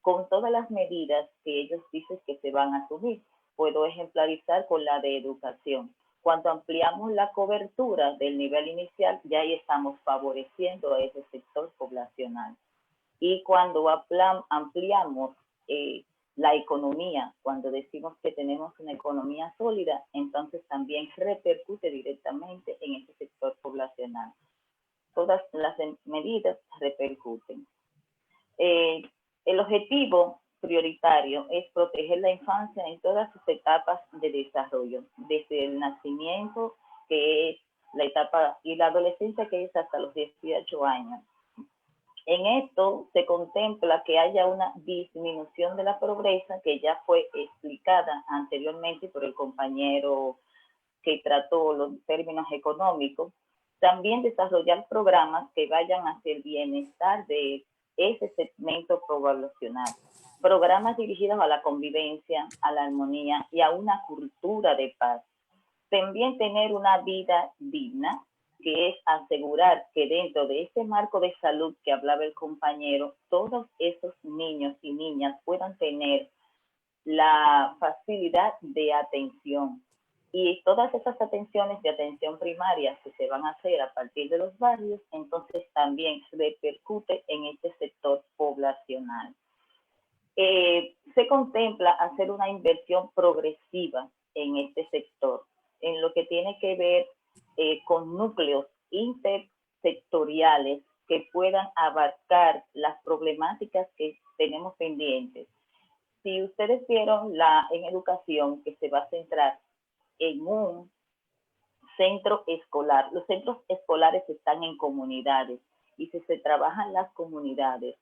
con todas las medidas que ellos dicen que se van a asumir. Puedo ejemplarizar con la de educación. Cuando ampliamos la cobertura del nivel inicial, ya ahí estamos favoreciendo a ese sector poblacional. Y cuando ampliamos la economía, cuando decimos que tenemos una economía sólida, entonces también repercute directamente en ese sector poblacional. Todas las medidas repercuten. El objetivo prioritario es proteger la infancia en todas sus etapas de desarrollo, desde el nacimiento, que es la etapa, y la adolescencia, que es hasta los 18 años. En esto se contempla que haya una disminución de la pobreza, que ya fue explicada anteriormente por el compañero que trató los términos económicos. También desarrollar programas que vayan hacia el bienestar de ese segmento poblacional. Programas dirigidos a la convivencia, a la armonía y a una cultura de paz. También tener una vida digna, que es asegurar que dentro de ese marco de salud que hablaba el compañero, todos esos niños y niñas puedan tener la facilidad de atención. Y todas esas atenciones de atención primaria que se van a hacer a partir de los barrios, entonces también repercute en este sector poblacional. Se contempla hacer una inversión progresiva en este sector, en lo que tiene que ver con núcleos intersectoriales que puedan abarcar las problemáticas que tenemos pendientes. si ustedes vieron en educación que se va a centrar en un centro escolar, los centros escolares están en comunidades y si se trabajan las comunidades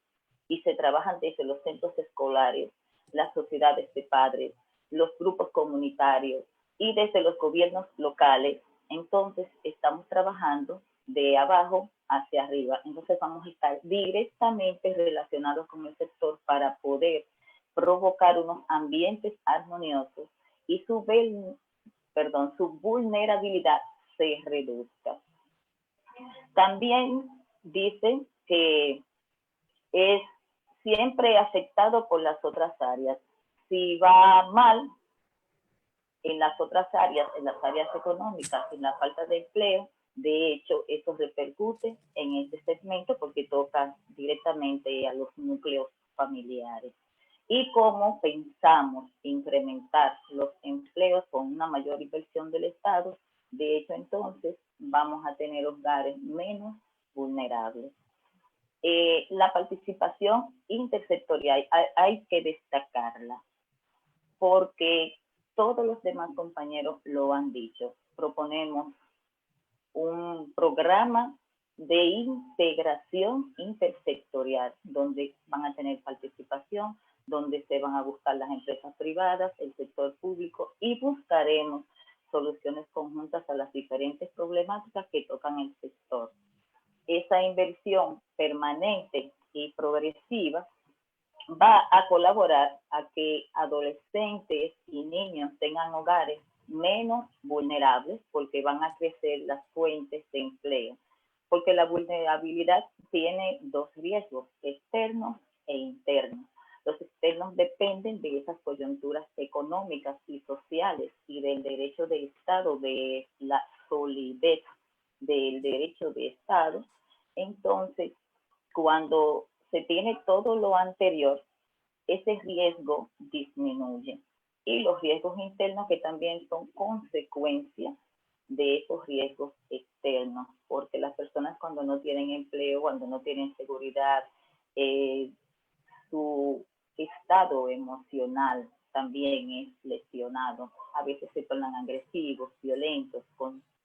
y se trabajan desde los centros escolares, las sociedades de padres, los grupos comunitarios y desde los gobiernos locales, entonces estamos trabajando de abajo hacia arriba. Entonces vamos a estar directamente relacionados con el sector para poder provocar unos ambientes armoniosos y su vulnerabilidad se reduzca. También dicen que es siempre afectado por las otras áreas. Si va mal en las otras áreas, en las áreas económicas, en la falta de empleo, de hecho, eso repercute en este segmento porque toca directamente a los núcleos familiares. Y cómo pensamos incrementar los empleos con una mayor inversión del Estado, de hecho, entonces, vamos a tener hogares menos vulnerables. La participación intersectorial hay que destacarla porque todos los demás compañeros lo han dicho. Proponemos un programa de integración intersectorial donde van a tener participación, donde se van a buscar las empresas privadas, el sector público y buscaremos soluciones conjuntas a las diferentes problemáticas que tocan el sector. Esa inversión permanente y progresiva va a colaborar a que adolescentes y niños tengan hogares menos vulnerables porque van a crecer las fuentes de empleo. Porque la vulnerabilidad tiene dos riesgos, externos e internos. Los externos dependen de esas coyunturas económicas y sociales y del derecho de Estado, de la solidez del derecho de Estado. Entonces, cuando se tiene todo lo anterior, ese riesgo disminuye. Y los riesgos internos que también son consecuencia de esos riesgos externos, porque las personas cuando no tienen empleo, cuando no tienen seguridad, su estado emocional también es lesionado. A veces se tornan agresivos, violentos,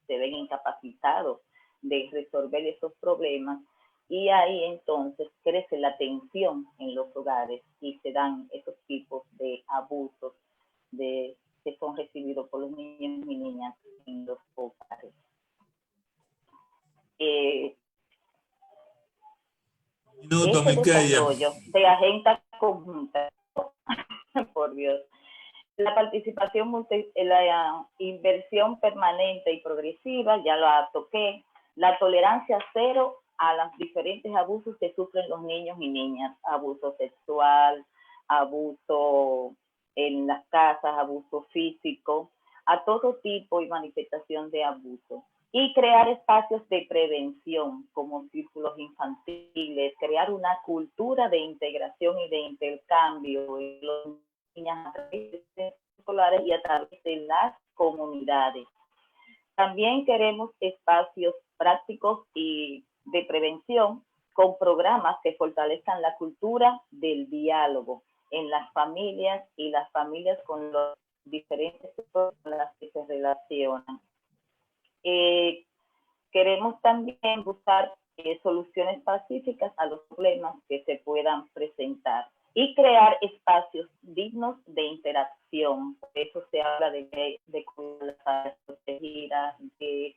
se ven incapacitados de resolver esos problemas y ahí entonces crece la tensión en los hogares y se dan esos tipos de abusos que son recibidos por los niños y niñas en los hogares. Desarrollo de agenda conjunta, por Dios, la participación, la inversión permanente y progresiva, ya la toqué, la tolerancia cero a los diferentes abusos que sufren los niños y niñas, abuso sexual, abuso en las casas, abuso físico, a todo tipo y manifestación de abuso. Y crear espacios de prevención como círculos infantiles, crear una cultura de integración y de intercambio en los niños a través de centros escolares y a través de las comunidades. También queremos espacios prácticos y de prevención con programas que fortalezcan la cultura del diálogo en las familias y las familias con los diferentes sectores con las que se relacionan. Queremos también buscar soluciones pacíficas a los problemas que se puedan presentar y crear espacios dignos de interacción. Por eso se habla de cuidar las áreas protegidas, de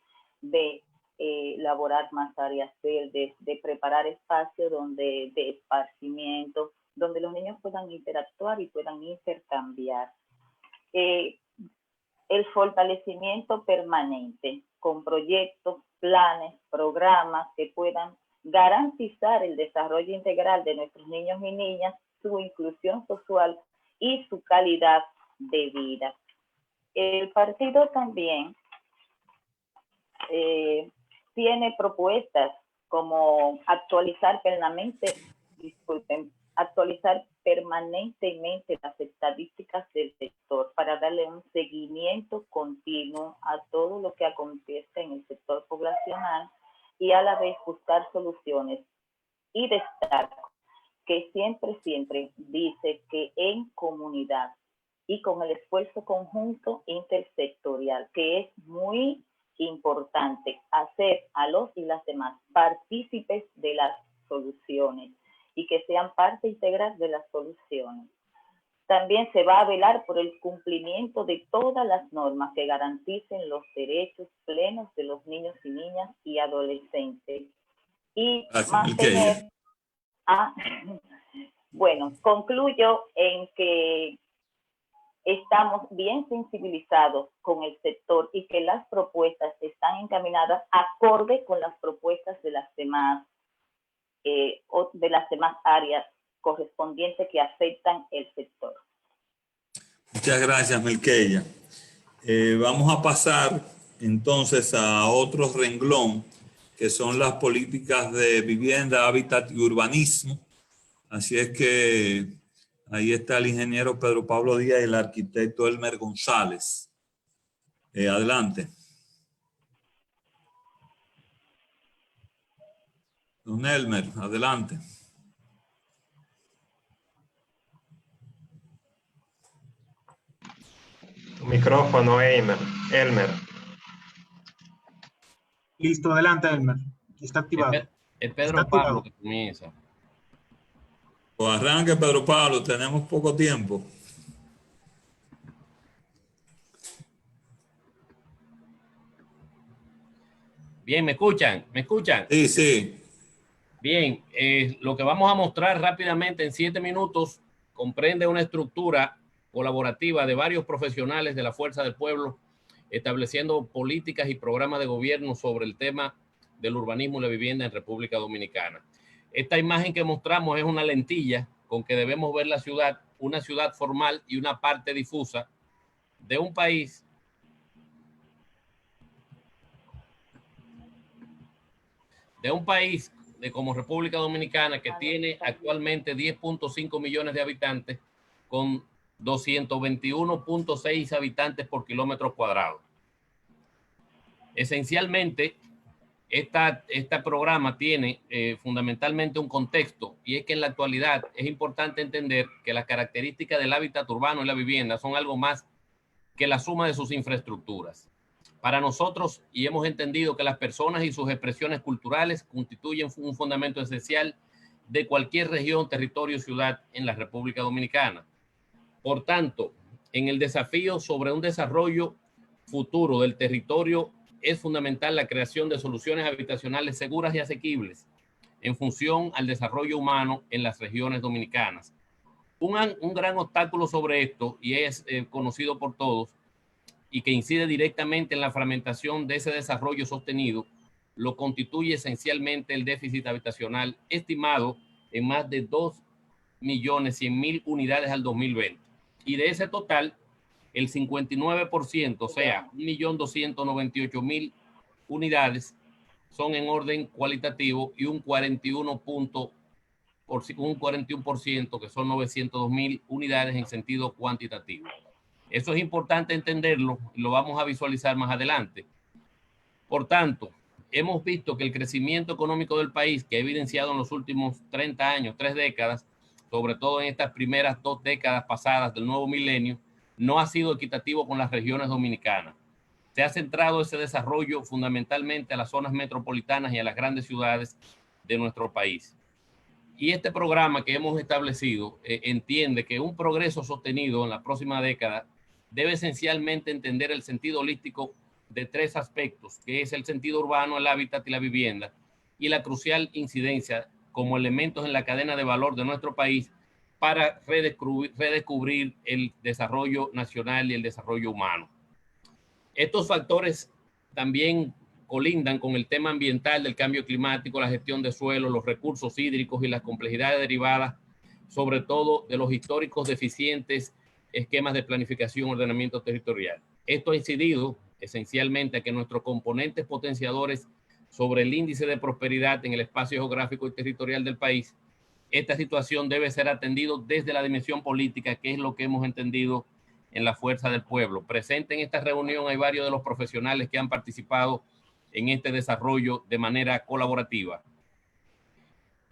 elaborar más áreas verdes, de preparar espacios de esparcimiento, donde los niños puedan interactuar y puedan intercambiar. El fortalecimiento permanente con proyectos, planes, programas que puedan garantizar el desarrollo integral de nuestros niños y niñas, su inclusión social y su calidad de vida. El partido también tiene propuestas como actualizar permanentemente las estadísticas del sector para darle un seguimiento continuo a todo lo que acontece en el sector poblacional y a la vez buscar soluciones. Y destaco que siempre dice que en comunidad y con el esfuerzo conjunto intersectorial, que es muy importante hacer a los y las demás partícipes de las soluciones y que sean parte integral de las soluciones. También se va a velar por el cumplimiento de todas las normas que garanticen los derechos plenos de los niños y niñas y adolescentes. Y mantener... Bueno, concluyo en que estamos bien sensibilizados con el sector y que las propuestas están encaminadas acorde con las propuestas de las demás áreas correspondientes que afectan el sector. Muchas gracias, Melqueya. Vamos a pasar entonces a otro renglón, que son las políticas de vivienda, hábitat y urbanismo. Así es que ahí está el ingeniero Pedro Pablo Díaz y el arquitecto Elmer González. Adelante. Don Elmer, adelante. Micrófono, Elmer. Listo, adelante, Elmer. Está activado. Es Pedro Pablo que comienza. Pues arranque, Pedro Pablo, tenemos poco tiempo. Bien, ¿me escuchan? ¿Me escuchan? Sí, sí. Bien, lo que vamos a mostrar rápidamente en 7 minutos comprende una estructura colaborativa de varios profesionales de la Fuerza del Pueblo, estableciendo políticas y programas de gobierno sobre el tema del urbanismo y la vivienda en República Dominicana. Esta imagen que mostramos es una lentilla con que debemos ver la ciudad, una ciudad formal y una parte difusa de un país como República Dominicana, que tiene actualmente 10.5 millones de habitantes con 221.6 habitantes por kilómetro cuadrado. Esencialmente, este programa tiene fundamentalmente un contexto, y es que en la actualidad es importante entender que las características del hábitat urbano y la vivienda son algo más que la suma de sus infraestructuras. Para nosotros, y hemos entendido que las personas y sus expresiones culturales constituyen un fundamento esencial de cualquier región, territorio o ciudad en la República Dominicana. Por tanto, en el desafío sobre un desarrollo futuro del territorio es fundamental la creación de soluciones habitacionales seguras y asequibles en función al desarrollo humano en las regiones dominicanas. Un gran obstáculo sobre esto, y es conocido por todos, y que incide directamente en la fragmentación de ese desarrollo sostenido, lo constituye esencialmente el déficit habitacional, estimado en más de 2.100.000 unidades al 2020. Y de ese total, el 59%, o sea, 1.298.000 unidades, son en orden cualitativo, y un 41%, que son 902.000 unidades en sentido cuantitativo. Eso es importante entenderlo, y lo vamos a visualizar más adelante. Por tanto, hemos visto que el crecimiento económico del país, que ha evidenciado en los últimos 30 años, 3 décadas, sobre todo en estas primeras 2 décadas pasadas del nuevo milenio, no ha sido equitativo con las regiones dominicanas. Se ha centrado ese desarrollo fundamentalmente a las zonas metropolitanas y a las grandes ciudades de nuestro país. Y este programa que hemos establecido entiende que un progreso sostenido en la próxima década debe esencialmente entender el sentido holístico de 3 aspectos, que es el sentido urbano, el hábitat y la vivienda, y la crucial incidencia como elementos en la cadena de valor de nuestro país para redescubrir el desarrollo nacional y el desarrollo humano. Estos factores también colindan con el tema ambiental del cambio climático, la gestión de suelos, los recursos hídricos y las complejidades derivadas, sobre todo de los históricos deficientes esquemas de planificación y ordenamiento territorial. Esto ha incidido esencialmente a que nuestros componentes potenciadores sobre el índice de prosperidad en el espacio geográfico y territorial del país, esta situación debe ser atendido desde la dimensión política, que es lo que hemos entendido en la Fuerza del Pueblo. Presente en esta reunión hay varios de los profesionales que han participado en este desarrollo de manera colaborativa.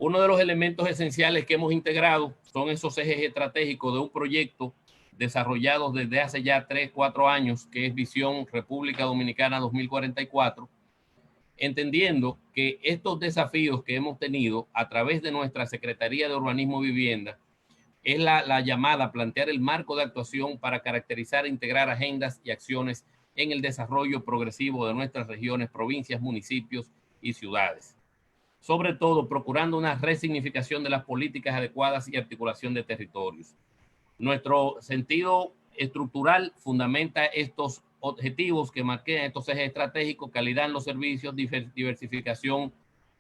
Uno de los elementos esenciales que hemos integrado son esos ejes estratégicos de un proyecto desarrollado desde hace ya 3-4 años, que es Visión República Dominicana 2044, entendiendo que estos desafíos que hemos tenido a través de nuestra Secretaría de Urbanismo y Vivienda es la llamada a plantear el marco de actuación para caracterizar e integrar agendas y acciones en el desarrollo progresivo de nuestras regiones, provincias, municipios y ciudades. Sobre todo, procurando una resignificación de las políticas adecuadas y articulación de territorios. Nuestro sentido estructural fundamenta estos objetivos que marquean estos ejes estratégicos: calidad en los servicios, diversificación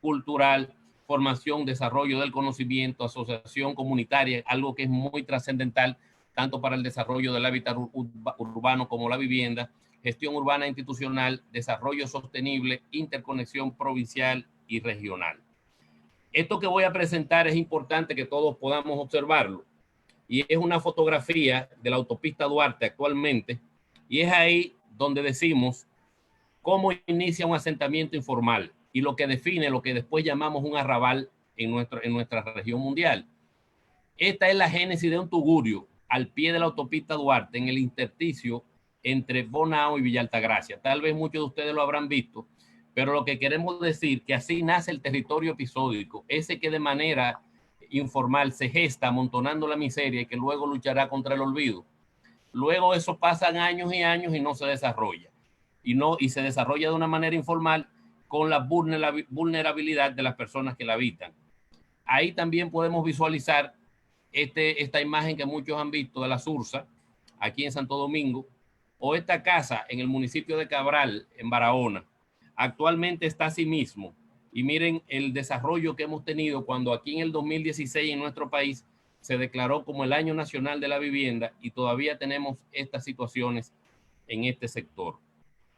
cultural, formación, desarrollo del conocimiento, asociación comunitaria, algo que es muy trascendental tanto para el desarrollo del hábitat urbano como la vivienda, gestión urbana institucional, desarrollo sostenible, interconexión provincial y regional. Esto que voy a presentar es importante que todos podamos observarlo, y es una fotografía de la autopista Duarte actualmente, y es ahí donde decimos cómo inicia un asentamiento informal y lo que define lo que después llamamos un arrabal en nuestra región mundial. Esta es la génesis de un tugurio al pie de la autopista Duarte, en el intersticio entre Bonao y Villa Altagracia. Tal vez muchos de ustedes lo habrán visto, pero lo que queremos decir que así nace el territorio episódico, ese que de manera informal se gesta amontonando la miseria y que luego luchará contra el olvido. Luego eso pasan años y años y no se desarrolla. Y se desarrolla de una manera informal con la vulnerabilidad de las personas que la habitan. Ahí también podemos visualizar esta imagen que muchos han visto de la Sursa, aquí en Santo Domingo, o esta casa en el municipio de Cabral, en Barahona. Actualmente está así mismo. Y miren el desarrollo que hemos tenido cuando aquí en el 2016 en nuestro país se declaró como el Año Nacional de la Vivienda, y todavía tenemos estas situaciones en este sector.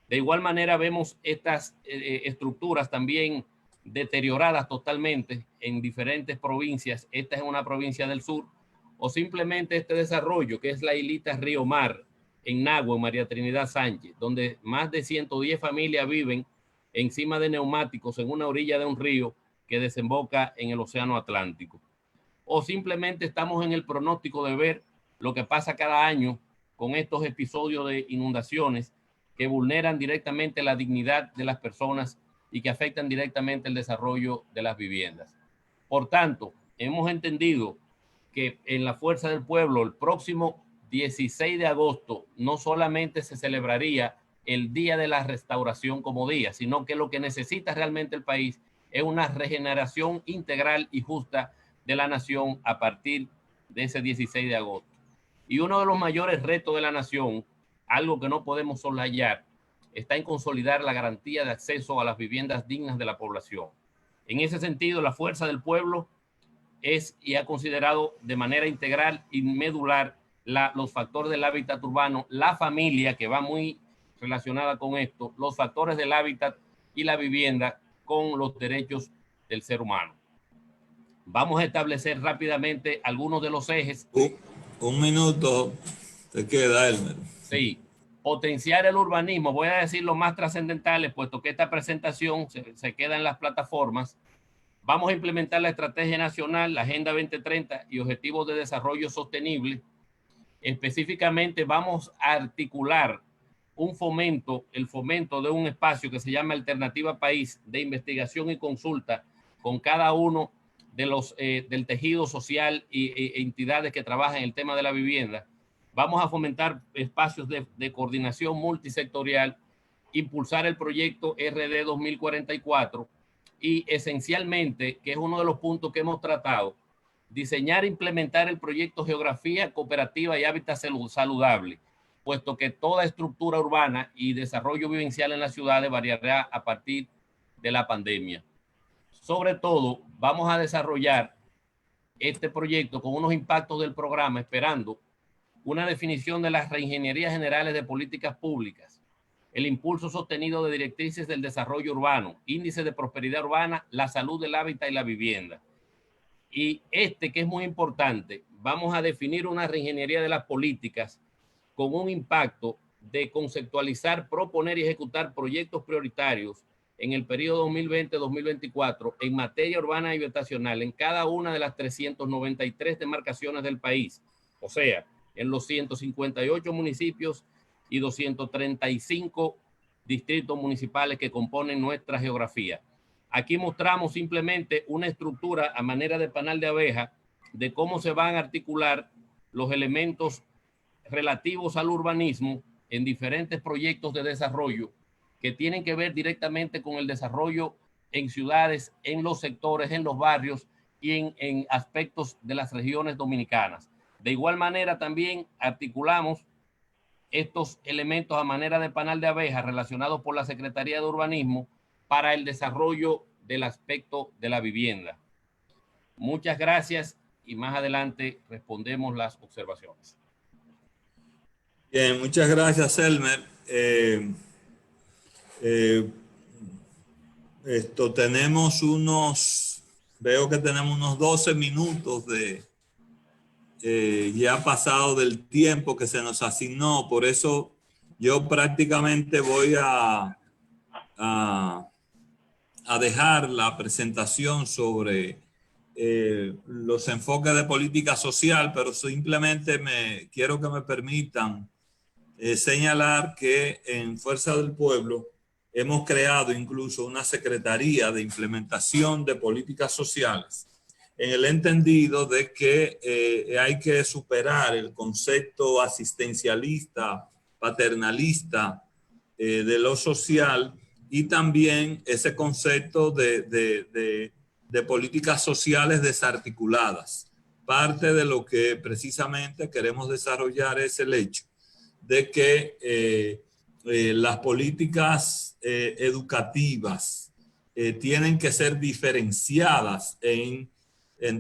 De igual manera vemos estas estructuras también deterioradas totalmente en diferentes provincias. Esta es una provincia del sur, o simplemente este desarrollo que es la islita Río Mar en Nagua, en María Trinidad Sánchez, donde más de 110 familias viven encima de neumáticos en una orilla de un río que desemboca en el Océano Atlántico. O simplemente estamos en el pronóstico de ver lo que pasa cada año con estos episodios de inundaciones que vulneran directamente la dignidad de las personas y que afectan directamente el desarrollo de las viviendas. Por tanto, hemos entendido que en la Fuerza del Pueblo el próximo 16 de agosto no solamente se celebraría el Día de la Restauración como día, sino que lo que necesita realmente el país es una regeneración integral y justa de la nación a partir de ese 16 de agosto. Y uno de los mayores retos de la nación, algo que no podemos soslayar, está en consolidar la garantía de acceso a las viviendas dignas de la población. En ese sentido, la Fuerza del Pueblo es y ha considerado de manera integral y medular los factores del hábitat urbano, la familia, que va muy relacionada con esto, los factores del hábitat y la vivienda con los derechos del ser humano. Vamos a establecer rápidamente algunos de los ejes. Un minuto te queda, Elmer. Sí. Potenciar el urbanismo. Voy a decir los más trascendentales, puesto que esta presentación se queda en las plataformas. Vamos a implementar la Estrategia Nacional, la Agenda 2030 y Objetivos de Desarrollo Sostenible. Específicamente vamos a articular el fomento de un espacio que se llama Alternativa País de investigación y consulta con cada uno de los del tejido social e entidades que trabajan en el tema de la vivienda. Vamos a fomentar espacios de coordinación multisectorial, impulsar el proyecto RD 2044 y esencialmente, que es uno de los puntos que hemos tratado, diseñar e implementar el proyecto Geografía Cooperativa y Hábitat Saludable, puesto que toda estructura urbana y desarrollo vivencial en las ciudades variará a partir de la pandemia. Sobre todo, vamos a desarrollar este proyecto con unos impactos del programa, esperando una definición de las reingenierías generales de políticas públicas, el impulso sostenido de directrices del desarrollo urbano, índice de prosperidad urbana, la salud del hábitat y la vivienda. Y que es muy importante, vamos a definir una reingeniería de las políticas con un impacto de conceptualizar, proponer y ejecutar proyectos prioritarios en el periodo 2020-2024 en materia urbana y habitacional en cada una de las 393 demarcaciones del país, o sea, en los 158 municipios y 235 distritos municipales que componen nuestra geografía. Aquí mostramos simplemente una estructura a manera de panal de abeja de cómo se van a articular los elementos relativos al urbanismo en diferentes proyectos de desarrollo que tienen que ver directamente con el desarrollo en ciudades, en los sectores, en los barrios y en aspectos de las regiones dominicanas. De igual manera también articulamos estos elementos a manera de panal de abeja relacionados por la Secretaría de Urbanismo para el desarrollo del aspecto de la vivienda. Muchas gracias y más adelante respondemos las observaciones. Bien, muchas gracias, Elmer. Veo que tenemos unos 12 minutos ya pasado del tiempo que se nos asignó, por eso yo prácticamente voy a dejar la presentación sobre los enfoques de política social, pero simplemente quiero que me permitan señalar que en Fuerza del Pueblo hemos creado incluso una Secretaría de Implementación de Políticas Sociales, en el entendido de que hay que superar el concepto asistencialista, paternalista de lo social, y también ese concepto de políticas sociales desarticuladas. Parte de lo que precisamente queremos desarrollar es el hecho de que las políticas educativas tienen que ser diferenciadas en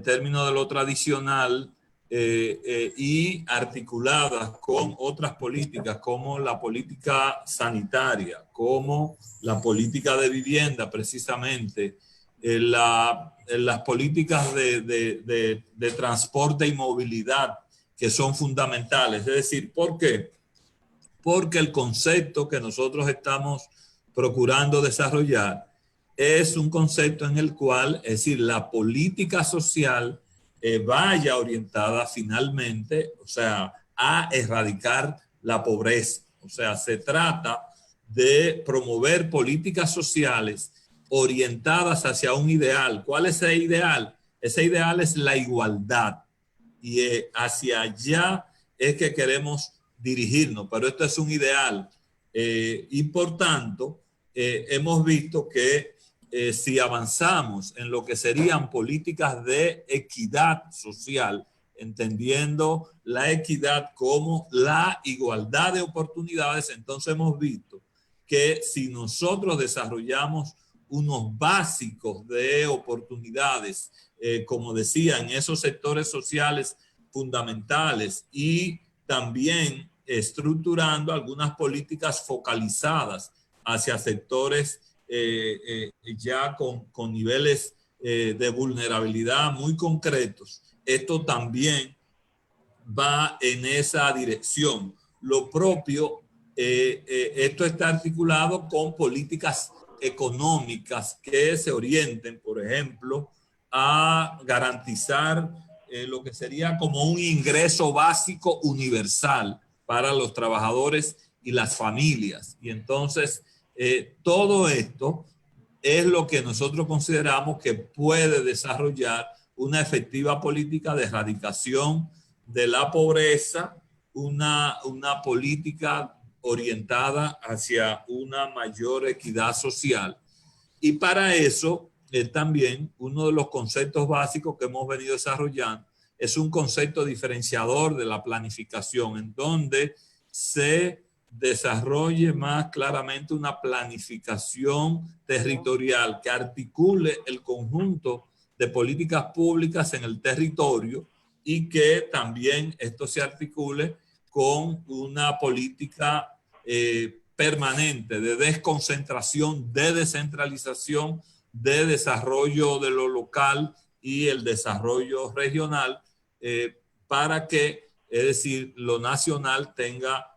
términos de lo tradicional y articuladas con otras políticas como la política sanitaria, como la política de vivienda precisamente, las políticas de transporte y movilidad que son fundamentales. Es decir, ¿por qué? Porque el concepto que nosotros estamos procurando desarrollar es un concepto en el cual, es decir, la política social vaya orientada finalmente, o sea, a erradicar la pobreza. O sea, se trata de promover políticas sociales orientadas hacia un ideal. ¿Cuál es ese ideal? Ese ideal es la igualdad, y hacia allá es que queremos dirigirnos, pero esto es un ideal y por tanto hemos visto que si avanzamos en lo que serían políticas de equidad social, entendiendo la equidad como la igualdad de oportunidades, entonces hemos visto que si nosotros desarrollamos unos básicos de oportunidades, como decía, en esos sectores sociales fundamentales, y también estructurando algunas políticas focalizadas hacia sectores ya con niveles de vulnerabilidad muy concretos. Esto también va en esa dirección. Lo propio, esto está articulado con políticas económicas que se orienten, por ejemplo, a garantizar lo que sería como un ingreso básico universal para los trabajadores y las familias. Y entonces todo esto es lo que nosotros consideramos que puede desarrollar una efectiva política de erradicación de la pobreza, una política orientada hacia una mayor equidad social. Y para eso también uno de los conceptos básicos que hemos venido desarrollando es un concepto diferenciador de la planificación, en donde se desarrolle más claramente una planificación territorial que articule el conjunto de políticas públicas en el territorio, y que también esto se articule con una política permanente de desconcentración, de descentralización, de desarrollo de lo local y el desarrollo regional, para que, es decir, lo nacional tenga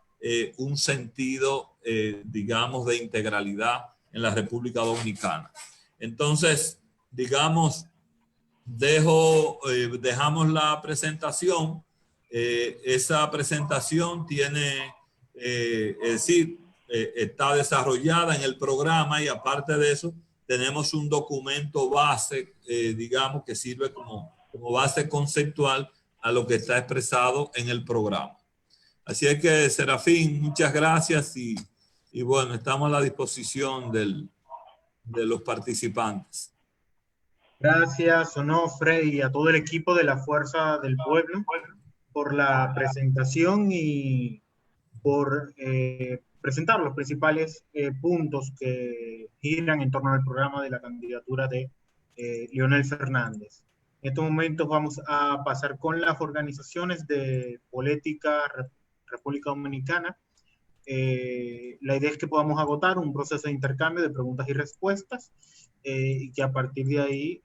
un sentido, digamos, de integralidad en la República Dominicana. Entonces, digamos, dejamos la presentación. Esa presentación tiene, es decir, está desarrollada en el programa, y aparte de eso, tenemos un documento base, digamos, que sirve como base conceptual a lo que está expresado en el programa. Así es que, Serafín, muchas gracias y bueno, estamos a la disposición de los participantes. Gracias, Onofre, y a todo el equipo de la Fuerza del Pueblo por la presentación y por presentar los principales puntos que giran en torno al programa de la candidatura de Leonel Fernández. En estos momentos vamos a pasar con las organizaciones de política República Dominicana. La idea es que podamos agotar un proceso de intercambio de preguntas y respuestas y que a partir de ahí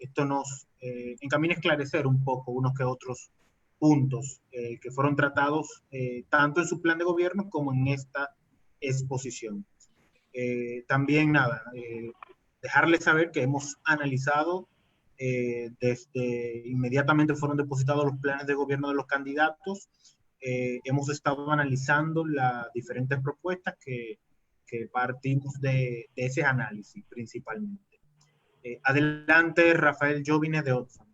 esto nos encamine a esclarecer un poco unos que otros puntos que fueron tratados tanto en su plan de gobierno como en esta exposición. También dejarles saber que hemos analizado desde inmediatamente fueron depositados los planes de gobierno de los candidatos. Hemos estado analizando las diferentes propuestas que partimos de ese análisis principalmente. Adelante, Rafael Jovine de Oxfam.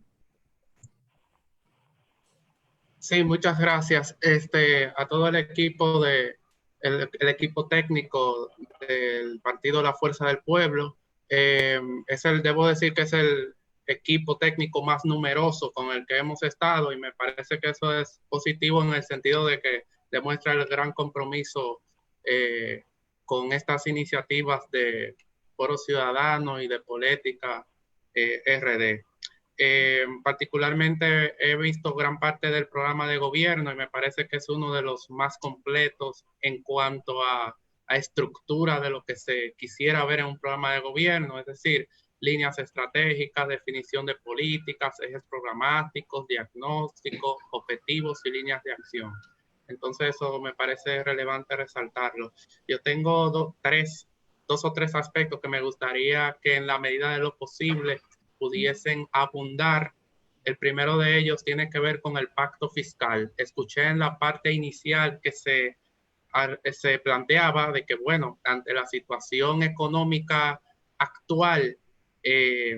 Sí, muchas gracias a todo el equipo el equipo técnico del Partido La Fuerza del Pueblo. Debo decir que es el equipo técnico más numeroso con el que hemos estado, y me parece que eso es positivo en el sentido de que demuestra el gran compromiso con estas iniciativas de Foro Ciudadano y de Política RD. Particularmente he visto gran parte del programa de gobierno y me parece que es uno de los más completos en cuanto a estructura de lo que se quisiera ver en un programa de gobierno, es decir, líneas estratégicas, definición de políticas, ejes programáticos, diagnósticos, objetivos y líneas de acción. Entonces eso me parece relevante resaltarlo. Yo tengo dos o tres aspectos que me gustaría que en la medida de lo posible pudiesen abundar. El primero de ellos tiene que ver con el pacto fiscal. Escuché en la parte inicial que se planteaba de que, bueno, ante la situación económica actual y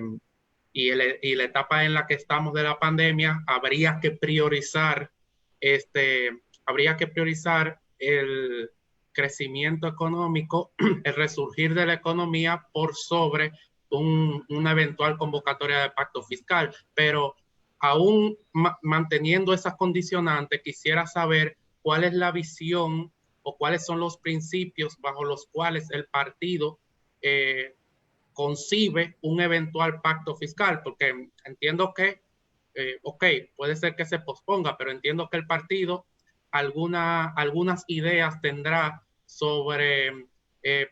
la etapa en la que estamos de la pandemia, habría que priorizar el crecimiento económico, el resurgir de la economía por sobre una eventual convocatoria de pacto fiscal. Pero aún manteniendo esas condicionantes, quisiera saber cuál es la visión o cuáles son los principios bajo los cuales el partido concibe un eventual pacto fiscal, porque entiendo que, puede ser que se posponga, pero entiendo que el partido algunas ideas tendrá sobre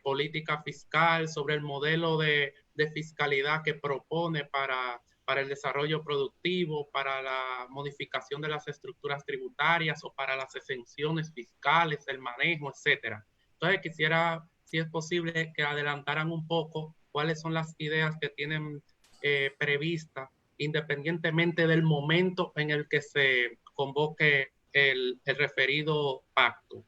política fiscal, sobre el modelo de fiscalidad que propone para el desarrollo productivo, para la modificación de las estructuras tributarias o para las exenciones fiscales, el manejo, etcétera. Entonces quisiera, si es posible, que adelantaran un poco cuáles son las ideas que tienen previstas, independientemente del momento en el que se convoque el referido pacto.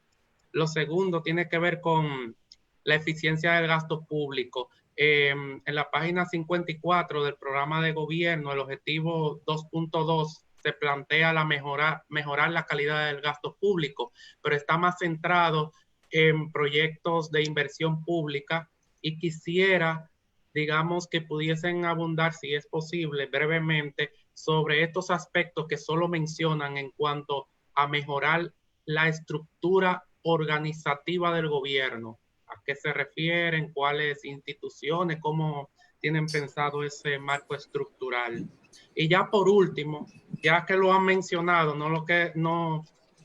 Lo segundo tiene que ver con la eficiencia del gasto público. En la página 54 del programa de gobierno, el objetivo 2.2 se plantea mejorar la calidad del gasto público, pero está más centrado en proyectos de inversión pública, y quisiera, digamos, que pudiesen abundar, si es posible, brevemente sobre estos aspectos que solo mencionan en cuanto a mejorar la estructura organizativa del gobierno. ¿A qué se refieren? ¿Cuáles instituciones? ¿Cómo tienen pensado ese marco estructural? Y ya por último, ya que lo han mencionado, no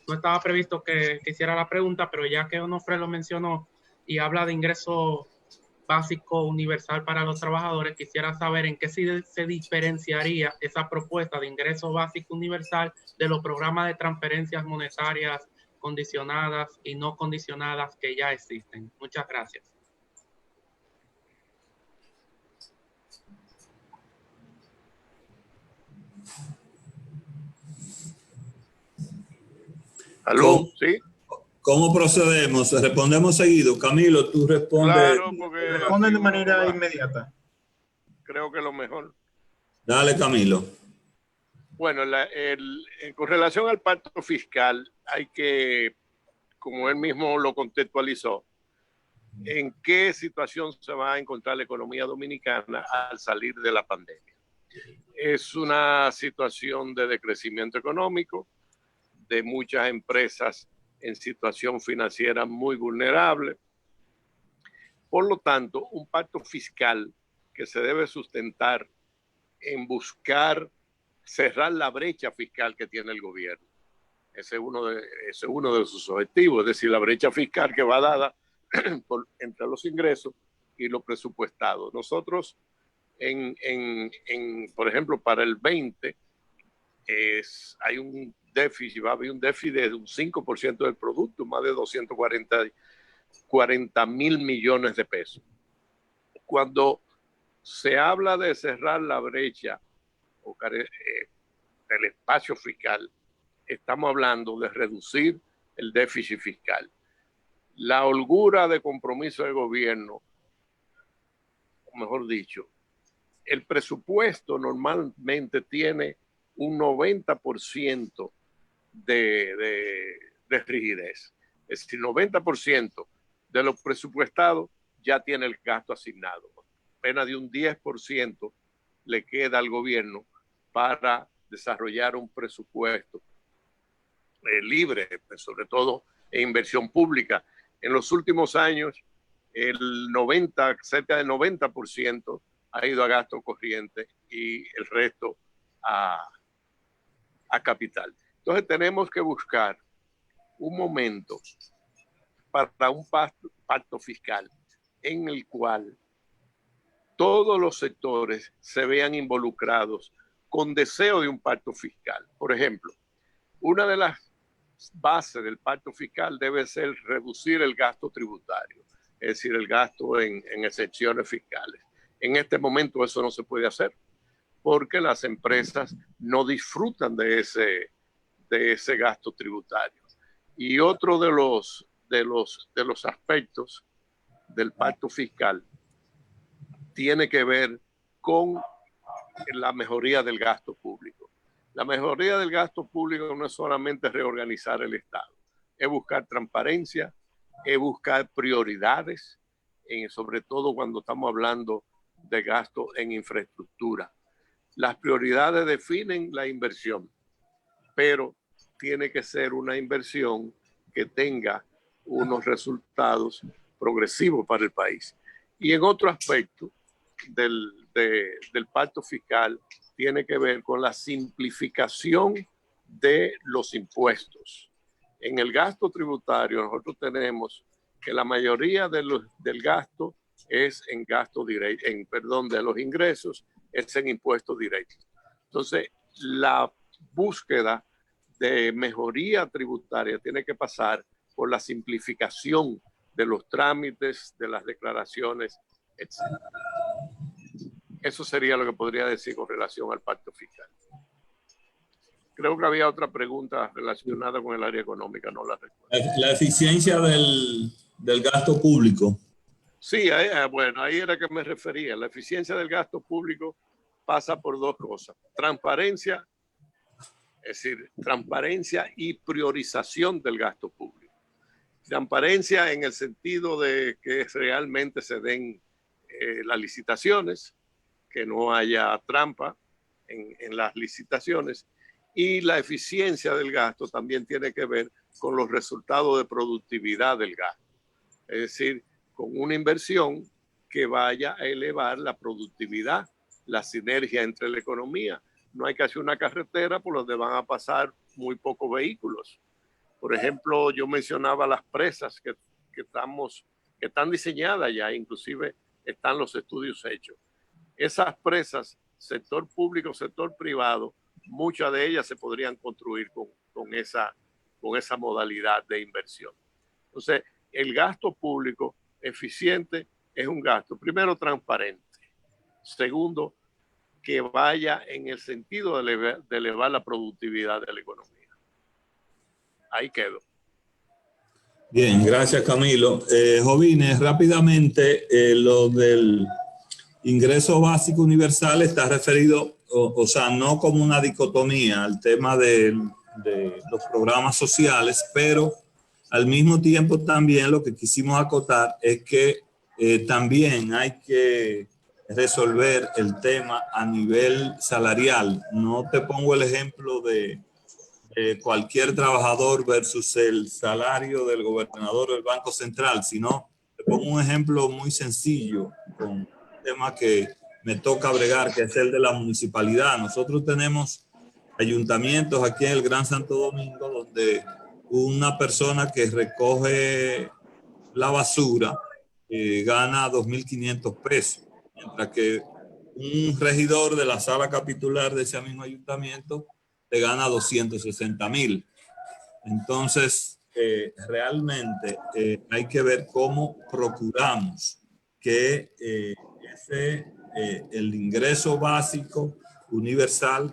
estaba previsto que hiciera la pregunta, pero ya que Onofre lo mencionó y habla de ingreso básico universal para los trabajadores, quisiera saber en qué se diferenciaría esa propuesta de ingreso básico universal de los programas de transferencias monetarias condicionadas y no condicionadas que ya existen. Muchas gracias. ¿Aló? ¿Sí? ¿Cómo procedemos? ¿Respondemos seguido? Camilo, tú respondes. Claro, porque responden de manera inmediata. Creo que lo mejor. Dale, Camilo. Bueno, con relación al pacto fiscal, hay que, como él mismo lo contextualizó, en qué situación se va a encontrar la economía dominicana al salir de la pandemia. Es una situación de decrecimiento económico, de muchas empresas en situación financiera muy vulnerable. Por lo tanto, un pacto fiscal que se debe sustentar en buscar cerrar la brecha fiscal que tiene el gobierno. Ese es uno de sus objetivos, es decir, la brecha fiscal que va dada entre los ingresos y lo presupuestado. Nosotros, por ejemplo, para el 20, hay un déficit, va a haber un déficit de un 5% del producto, más de 240 mil millones de pesos. Cuando se habla de cerrar la brecha del espacio fiscal, estamos hablando de reducir el déficit fiscal. La holgura de compromiso del gobierno, o mejor dicho, el presupuesto normalmente tiene un 90% de rigidez. Es decir, 90% de lo presupuestado ya tiene el gasto asignado. Apenas de un 10% le queda al gobierno para desarrollar un presupuesto libre, sobre todo en inversión pública. En los últimos años, cerca del 90% ha ido a gasto corriente y el resto a capital. Entonces tenemos que buscar un momento para un pacto fiscal en el cual todos los sectores se vean involucrados con deseo de un pacto fiscal. Por ejemplo, una de las bases del pacto fiscal debe ser reducir el gasto tributario, es decir, el gasto en excepciones fiscales. En este momento eso no se puede hacer porque las empresas no disfrutan de ese gasto tributario. Y otro de los aspectos del pacto fiscal tiene que ver con la mejoría del gasto público. La mejoría del gasto público no es solamente reorganizar el Estado, es buscar transparencia, es buscar prioridades, sobre todo cuando estamos hablando de gasto en infraestructura. Las prioridades definen la inversión, pero tiene que ser una inversión que tenga unos resultados progresivos para el país. Y en otro aspecto del pacto fiscal tiene que ver con la simplificación de los impuestos. En el gasto tributario nosotros tenemos que la mayoría del gasto es en gasto directo, de los ingresos es en impuestos directos. Entonces, la búsqueda de mejoría tributaria tiene que pasar por la simplificación de los trámites, de las declaraciones, etc. Eso sería lo que podría decir con relación al pacto fiscal. Creo que había otra pregunta relacionada con el área económica, no la recuerdo. La eficiencia del gasto público. Sí, bueno, ahí era que me refería. La eficiencia del gasto público pasa por dos cosas. Transparencia, es decir, transparencia y priorización del gasto público. Transparencia en el sentido de que realmente se den las licitaciones, que no haya trampa en las licitaciones, y la eficiencia del gasto también tiene que ver con los resultados de productividad del gasto. Es decir, con una inversión que vaya a elevar la productividad, la sinergia entre la economía. No hay que hacer una carretera por donde van a pasar muy pocos vehículos. Por ejemplo, yo mencionaba las presas que están diseñadas ya, inclusive están los estudios hechos. Esas presas, sector público, sector privado, muchas de ellas se podrían construir con esa modalidad de inversión. Entonces, el gasto público eficiente es un gasto, primero, transparente. Segundo, que vaya en el sentido de elevar la productividad de la economía. Ahí quedo. Bien, gracias Camilo. Jovines, rápidamente, lo del ingreso básico universal está referido, o sea, no como una dicotomía al tema de los programas sociales, pero al mismo tiempo también lo que quisimos acotar es que también hay que resolver el tema a nivel salarial. No te pongo el ejemplo de cualquier trabajador versus el salario del gobernador del Banco Central, sino te pongo un ejemplo muy sencillo con un tema que me toca bregar, que es el de la municipalidad. Nosotros tenemos ayuntamientos aquí en el Gran Santo Domingo donde una persona que recoge la basura gana 2.500 pesos, mientras que un regidor de la sala capitular de ese mismo ayuntamiento te gana 260.000. Entonces, realmente hay que ver cómo procuramos que el ingreso básico universal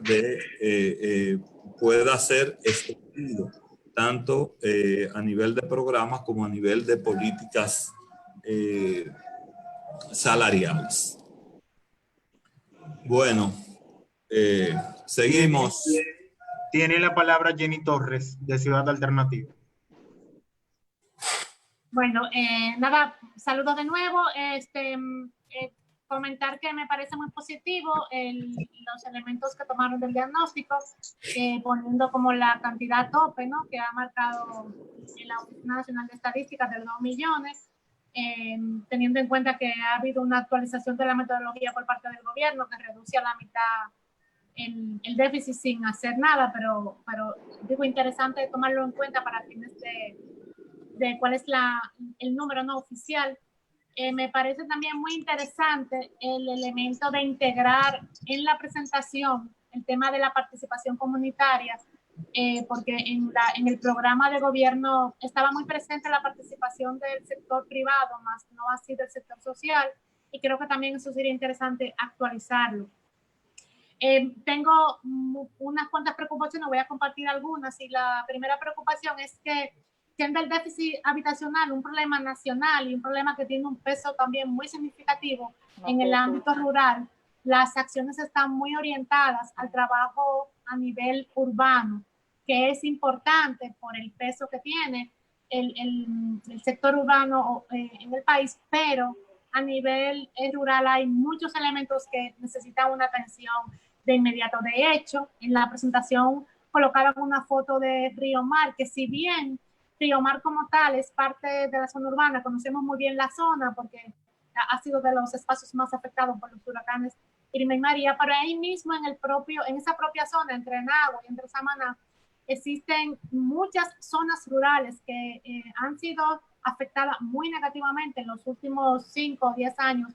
pueda ser extendido tanto a nivel de programas como a nivel de políticas salariales. Bueno, seguimos. Tiene la palabra Jenny Torres, de Ciudad Alternativa. Bueno, nada, saludos de nuevo. Comentar que me parece muy positivo los elementos que tomaron del diagnóstico, poniendo como la cantidad tope, ¿no?, que ha marcado la Oficina Nacional de Estadísticas de 2 millones, teniendo en cuenta que ha habido una actualización de la metodología por parte del gobierno que reduce a la mitad el déficit sin hacer nada, pero digo, interesante tomarlo en cuenta para fines de cuál es el número no oficial. Me parece también muy interesante el elemento de integrar en la presentación el tema de la participación comunitaria, porque en el programa de gobierno estaba muy presente la participación del sector privado, más no así del sector social, y creo que también eso sería interesante actualizarlo. Tengo unas cuantas preocupaciones, voy a compartir algunas, y la primera preocupación es que siendo el déficit habitacional un problema nacional y un problema que tiene un peso también muy significativo en el ámbito rural, las acciones están muy orientadas al trabajo a nivel urbano, que es importante por el peso que tiene el sector urbano en el país, pero a nivel rural hay muchos elementos que necesitan una atención de inmediato. De hecho, en la presentación colocaron una foto de Río Mar, que si bien Río Mar como tal es parte de la zona urbana, conocemos muy bien la zona porque ha sido de los espacios más afectados por los huracanes Irma y María, pero ahí mismo en esa propia zona, entre Nagua y entre Samaná, existen muchas zonas rurales que han sido afectadas muy negativamente en los últimos 5 o 10 años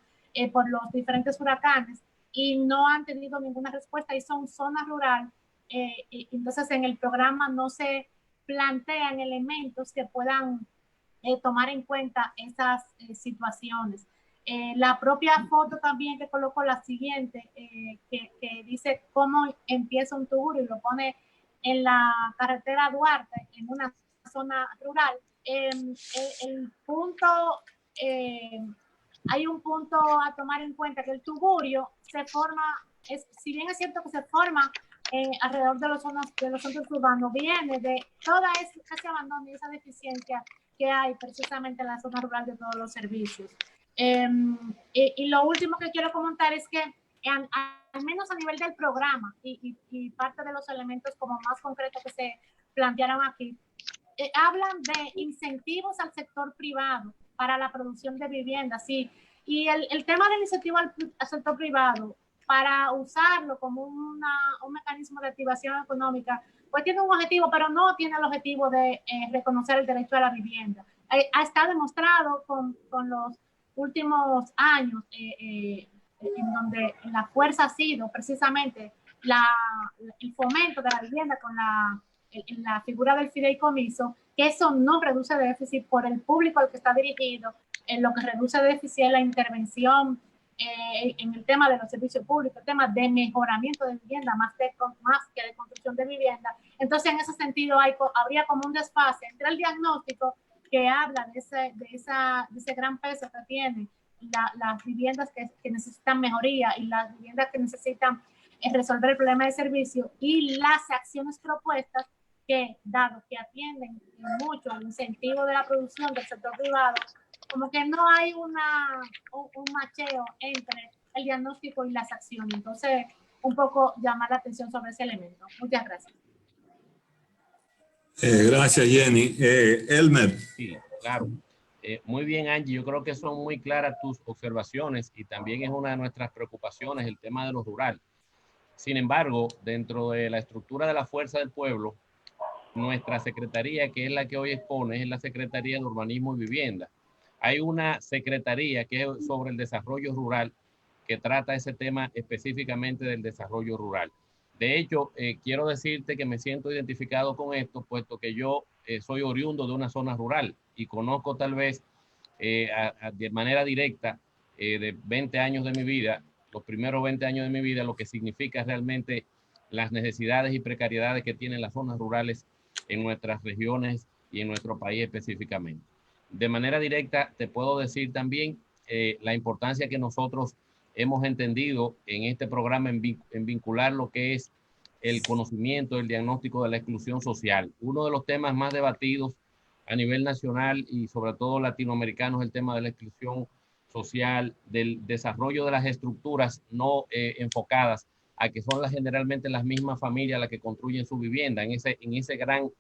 por los diferentes huracanes y no han tenido ninguna respuesta y son zonas rurales. Entonces en el programa no se plantean elementos que puedan tomar en cuenta esas situaciones. La propia foto también que colocó la siguiente, que dice cómo empieza un tour y lo pone en la carretera Duarte, en una zona rural. El punto, hay un punto a tomar en cuenta, que el tugurio se forma, si bien es cierto que se forma alrededor de los centros urbanos, viene de toda ese abandono y esa deficiencia que hay precisamente en la zona rural de todos los servicios. Y lo último que quiero comentar es que al menos a nivel del programa y parte de los elementos como más concretos que se plantearon aquí, hablan de incentivos al sector privado para la producción de viviendas, sí, y el tema del incentivo al sector privado para usarlo como un mecanismo de activación económica, pues tiene un objetivo, pero no tiene el objetivo de reconocer el derecho a la vivienda. Ha estado demostrado con los últimos años, en donde la fuerza ha sido precisamente el fomento de la vivienda con la figura del fideicomiso, que eso no reduce déficit por el público al que está dirigido. Lo que reduce déficit es la intervención en el tema de los servicios públicos, el tema de mejoramiento de vivienda, más que de construcción de vivienda. Entonces, en ese sentido, habría como un desfase entre el diagnóstico que habla de ese gran peso que tienen las viviendas que necesitan mejoría y las viviendas que necesitan resolver el problema de servicio, y las acciones propuestas que, dado que atienden mucho al incentivo de la producción del sector privado, como que no hay un macheo entre el diagnóstico y las acciones. Entonces, un poco llamar la atención sobre ese elemento. Muchas gracias. Gracias, Jenny. Elmer. Sí, claro. Muy bien, Angie. Yo creo que son muy claras tus observaciones y también es una de nuestras preocupaciones el tema de lo rural. Sin embargo, dentro de la estructura de la Fuerza del Pueblo, nuestra secretaría, que es la que hoy expone, es la Secretaría de Urbanismo y Vivienda. Hay una secretaría que es sobre el desarrollo rural, que trata ese tema específicamente del desarrollo rural. De hecho, quiero decirte que me siento identificado con esto, puesto que yo soy oriundo de una zona rural y conozco tal vez de manera directa de 20 años de mi vida, los primeros 20 años de mi vida, lo que significa realmente las necesidades y precariedades que tienen las zonas rurales en nuestras regiones y en nuestro país específicamente. De manera directa, te puedo decir también la importancia que nosotros hemos entendido en este programa en vincular lo que es el conocimiento, el diagnóstico de la exclusión social. Uno de los temas más debatidos a nivel nacional y sobre todo latinoamericano es el tema de la exclusión social, del desarrollo de las estructuras no enfocadas a que son generalmente las mismas familias las que construyen su vivienda, en ese gran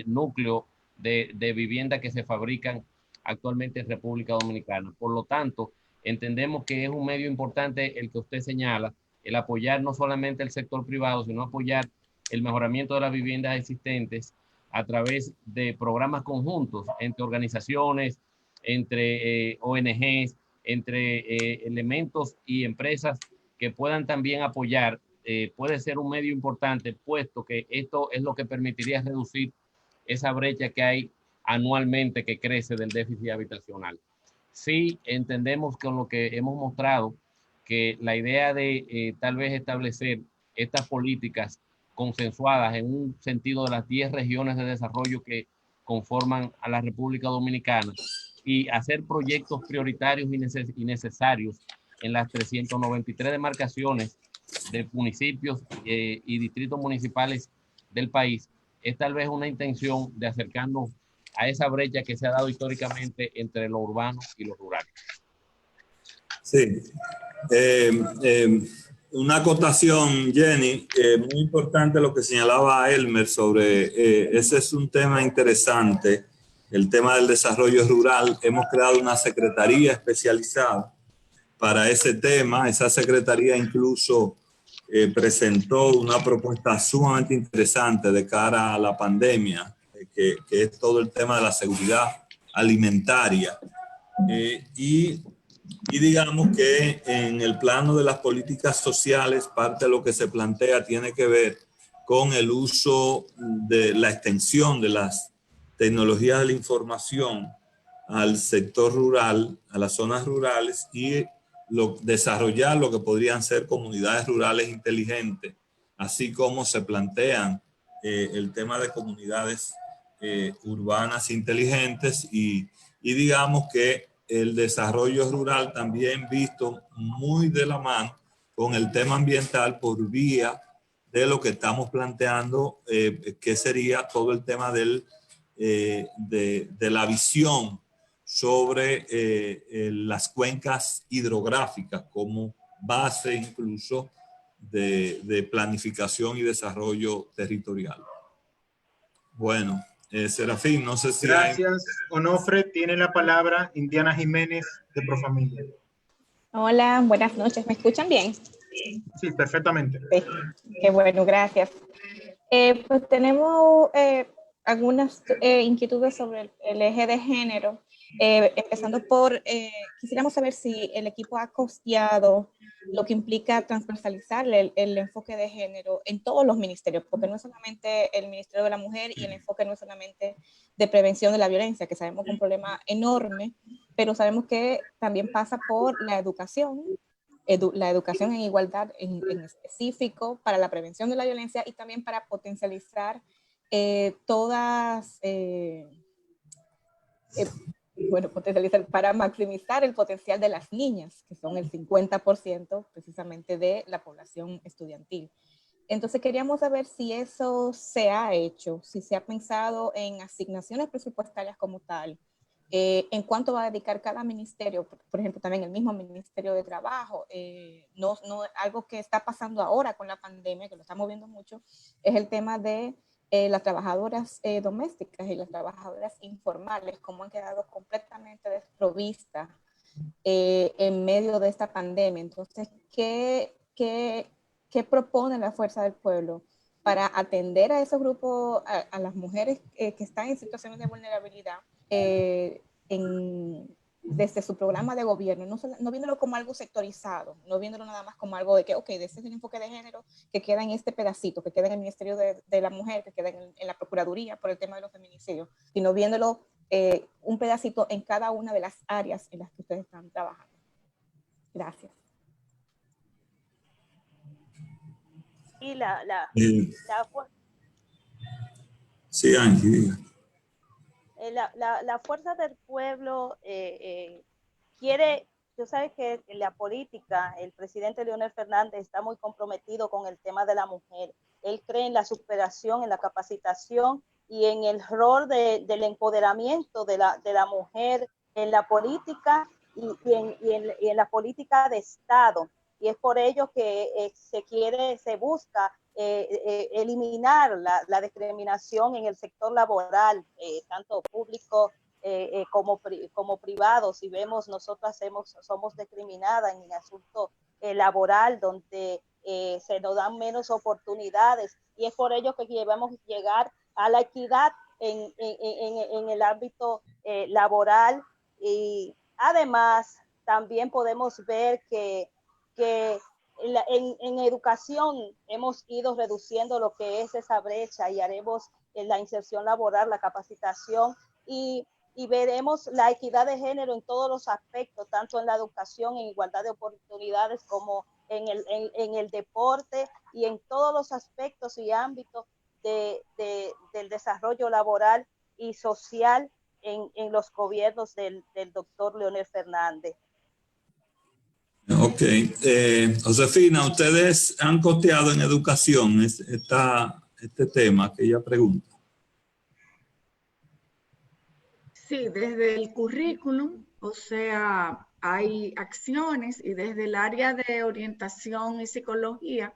núcleo de vivienda que se fabrican actualmente en República Dominicana. Por lo tanto, entendemos que es un medio importante el que usted señala, el apoyar no solamente el sector privado, sino apoyar el mejoramiento de las viviendas existentes a través de programas conjuntos entre organizaciones, entre ONGs, entre elementos y empresas que puedan también apoyar. Puede ser un medio importante, puesto que esto es lo que permitiría reducir esa brecha que hay anualmente que crece del déficit habitacional. Sí entendemos con lo que hemos mostrado que la idea de tal vez establecer estas políticas consensuadas en un sentido de las 10 regiones de desarrollo que conforman a la República Dominicana y hacer proyectos prioritarios y necesarios en las 393 demarcaciones de municipios y distritos municipales del país, es tal vez una intención de acercarnos a esa brecha que se ha dado históricamente entre lo urbano y lo rural. Sí. Una acotación, Jenny, muy importante lo que señalaba Elmer sobre, ese es un tema interesante, el tema del desarrollo rural. Hemos creado una secretaría especializada para ese tema. Esa secretaría incluso presentó una propuesta sumamente interesante de cara a la pandemia, que es todo el tema de la seguridad alimentaria. Y digamos que en el plano de las políticas sociales, parte de lo que se plantea tiene que ver con el uso de la extensión de las tecnologías de la información al sector rural, a las zonas rurales, y desarrollar lo que podrían ser comunidades rurales inteligentes, así como se plantean el tema de comunidades urbanas inteligentes y digamos que el desarrollo rural también visto muy de la mano con el tema ambiental por vía de lo que estamos planteando, que sería todo el tema de la visión sobre las cuencas hidrográficas como base incluso de planificación y desarrollo territorial. Bueno, Serafín, no sé si Gracias, Onofre. Tiene la palabra Indiana Jiménez de Profamilia. Hola, buenas noches. ¿Me escuchan bien? Sí, perfectamente. Sí. Qué bueno, gracias. Pues tenemos algunas inquietudes sobre el eje de género. Empezando por, quisiéramos saber si el equipo ha costeado lo que implica transversalizar el enfoque de género en todos los ministerios, porque no es solamente el Ministerio de la Mujer y el enfoque no es solamente de prevención de la violencia, que sabemos que es un problema enorme, pero sabemos que también pasa por la educación la educación en igualdad en específico para la prevención de la violencia y también para potencializar para maximizar el potencial de las niñas, que son el 50% precisamente de la población estudiantil. Entonces queríamos saber si eso se ha hecho, si se ha pensado en asignaciones presupuestarias como tal, en cuánto va a dedicar cada ministerio, por ejemplo, también el mismo Ministerio de Trabajo. Algo que está pasando ahora con la pandemia, que lo estamos viendo mucho, es el tema de las trabajadoras domésticas y las trabajadoras informales, cómo han quedado completamente desprovistas en medio de esta pandemia. Entonces, ¿qué propone la Fuerza del Pueblo para atender a esos grupos, a las mujeres que están en situaciones de vulnerabilidad desde su programa de gobierno, no viéndolo como algo sectorizado, no viéndolo nada más como algo de que, ok, de ese es el enfoque de género que queda en este pedacito, que queda en el Ministerio de la Mujer, que queda en la Procuraduría por el tema de los feminicidios, sino viéndolo un pedacito en cada una de las áreas en las que ustedes están trabajando. Gracias. Y sí, Ángel. La Fuerza del Pueblo quiere, tú sabes que en la política el presidente Leonel Fernández está muy comprometido con el tema de la mujer. Él cree en la superación, en la capacitación y en el rol del empoderamiento de la mujer en la política y en la política de Estado. Y es por ello que se busca eliminar la discriminación en el sector laboral, tanto público como privado. Si vemos, nosotras somos discriminadas en el asunto laboral, donde se nos dan menos oportunidades, y es por ello que debemos llegar a la equidad en el ámbito laboral. Y además también podemos ver que en educación hemos ido reduciendo lo que es esa brecha, y haremos la inserción laboral, la capacitación, y veremos la equidad de género en todos los aspectos, tanto en la educación, en igualdad de oportunidades, como en el deporte, y en todos los aspectos y ámbitos del desarrollo laboral y social en los gobiernos del doctor Leonel Fernández. Ok. Josefina, ¿ustedes han costeado en educación este tema que ella pregunta? Sí, desde el currículum, o sea, hay acciones, y desde el área de orientación y psicología,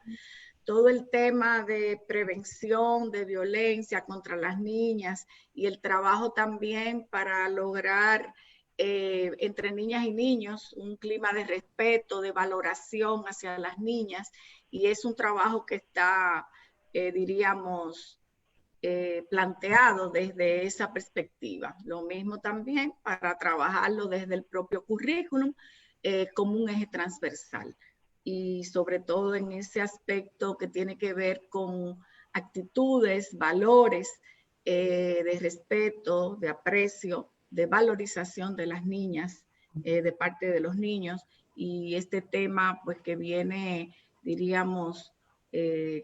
todo el tema de prevención de violencia contra las niñas y el trabajo también para lograr entre niñas y niños un clima de respeto, de valoración hacia las niñas, y es un trabajo que está, diríamos, planteado desde esa perspectiva. Lo mismo también para trabajarlo desde el propio currículum como un eje transversal, y sobre todo en ese aspecto que tiene que ver con actitudes, valores de respeto, de aprecio, de valorización de las niñas, de parte de los niños, y este tema pues que viene, diríamos,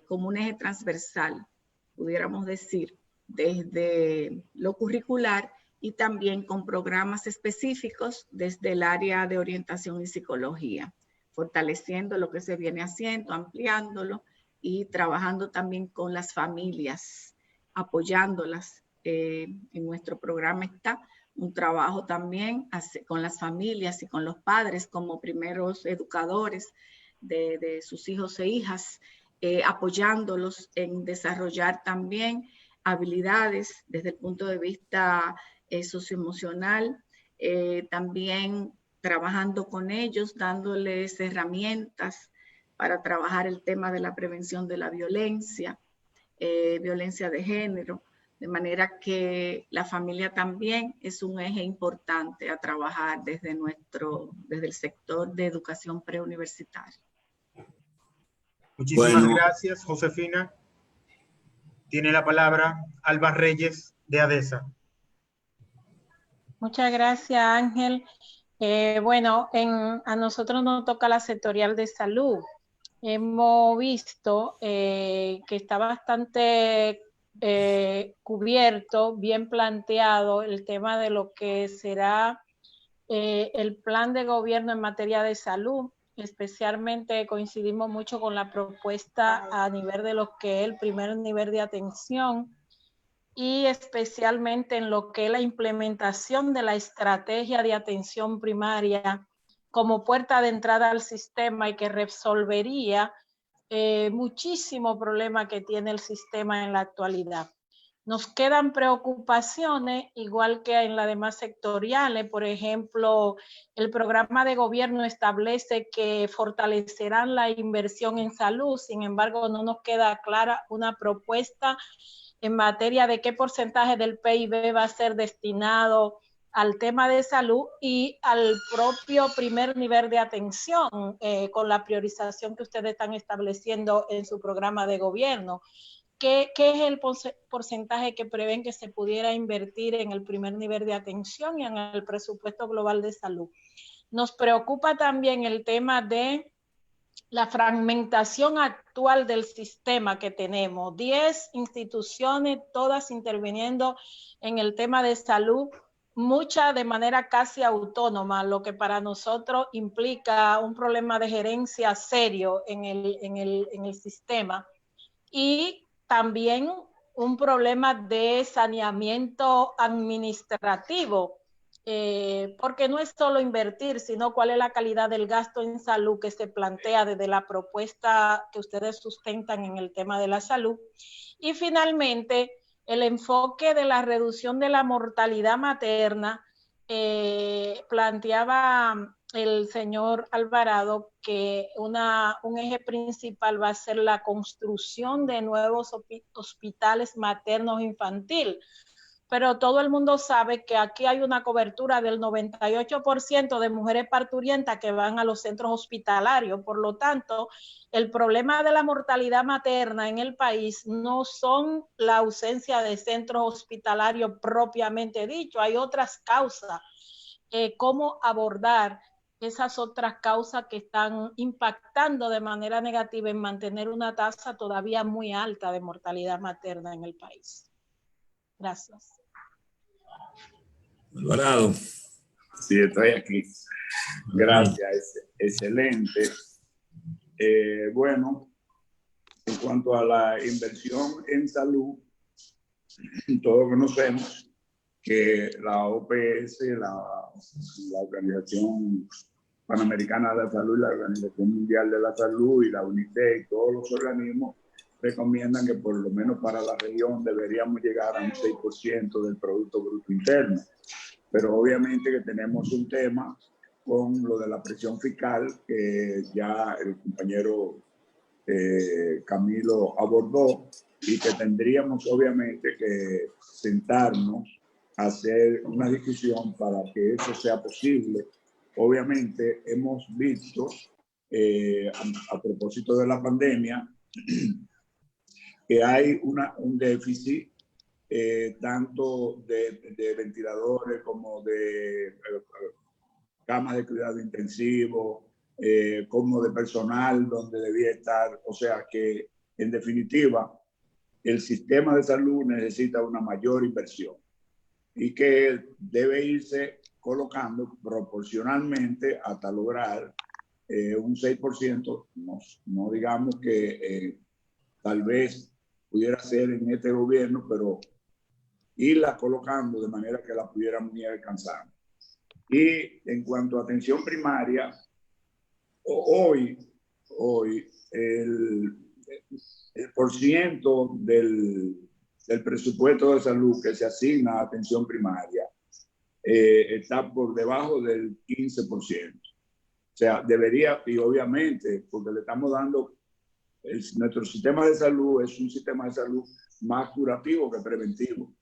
como un eje transversal, pudiéramos decir, desde lo curricular, y también con programas específicos desde el área de orientación y psicología, fortaleciendo lo que se viene haciendo, ampliándolo, y trabajando también con las familias, apoyándolas. En nuestro programa está un trabajo también con las familias y con los padres como primeros educadores de sus hijos e hijas, apoyándolos en desarrollar también habilidades desde el punto de vista socioemocional, también trabajando con ellos, dándoles herramientas para trabajar el tema de la prevención de la violencia, violencia de género, de manera que la familia también es un eje importante a trabajar desde el sector de educación preuniversitaria. Muchísimas gracias, Josefina. Tiene la palabra Alba Reyes, de ADESA. Muchas gracias, Ángel. Bueno, a nosotros nos toca la sectorial de salud. Hemos visto que está bastante cubierto, bien planteado el tema de lo que será el plan de gobierno en materia de salud. Especialmente coincidimos mucho con la propuesta a nivel de lo que es el primer nivel de atención y especialmente en lo que es la implementación de la estrategia de atención primaria como puerta de entrada al sistema y que resolvería muchísimo problema que tiene el sistema en la actualidad. Nos quedan preocupaciones, igual que en las demás sectoriales. Por ejemplo, el programa de gobierno establece que fortalecerán la inversión en salud. Sin embargo, no nos queda clara una propuesta en materia de qué porcentaje del PIB va a ser destinado al tema de salud y al propio primer nivel de atención, con la priorización que ustedes están estableciendo en su programa de gobierno. ¿Qué es el porcentaje que prevén que se pudiera invertir en el primer nivel de atención y en el presupuesto global de salud? Nos preocupa también el tema de la fragmentación actual del sistema que tenemos. 10 instituciones, todas interviniendo en el tema de salud, muchas de manera casi autónoma, lo que para nosotros implica un problema de gerencia serio en el sistema. Y también un problema de saneamiento administrativo, porque no es solo invertir, sino cuál es la calidad del gasto en salud que se plantea desde la propuesta que ustedes sustentan en el tema de la salud. Y finalmente, el enfoque de la reducción de la mortalidad materna. Planteaba el señor Alvarado que un eje principal va a ser la construcción de nuevos hospitales maternos infantiles, pero todo el mundo sabe que aquí hay una cobertura del 98% de mujeres parturientas que van a los centros hospitalarios. Por lo tanto, el problema de la mortalidad materna en el país no son la ausencia de centros hospitalarios propiamente dicho, hay otras causas. ¿Cómo abordar esas otras causas que están impactando de manera negativa en mantener una tasa todavía muy alta de mortalidad materna en el país? Gracias. Alvarado. Sí, estoy aquí. Gracias, excelente. Bueno, en cuanto a la inversión en salud, todos conocemos que la OPS, la Organización Panamericana de la Salud, la Organización Mundial de la Salud y la UNICEF y todos los organismos recomiendan que por lo menos para la región deberíamos llegar a un 6% del Producto Bruto Interno. Pero obviamente que tenemos un tema con lo de la presión fiscal que ya el compañero Camilo abordó y que tendríamos obviamente que sentarnos a hacer una discusión para que eso sea posible. Obviamente hemos visto a propósito de la pandemia que hay un déficit tanto de ventiladores como de camas de cuidado intensivo, como de personal donde debía estar. O sea que, en definitiva, el sistema de salud necesita una mayor inversión y que debe irse colocando proporcionalmente hasta lograr un 6%. No digamos que tal vez pudiera ser en este gobierno, pero irla colocando de manera que la pudiéramos ir alcanzando. Y en cuanto a atención primaria, hoy el porciento del presupuesto de salud que se asigna a atención primaria está por debajo del 15%. O sea, debería, y obviamente, porque le estamos dando, nuestro sistema de salud es un sistema de salud más curativo que preventivo.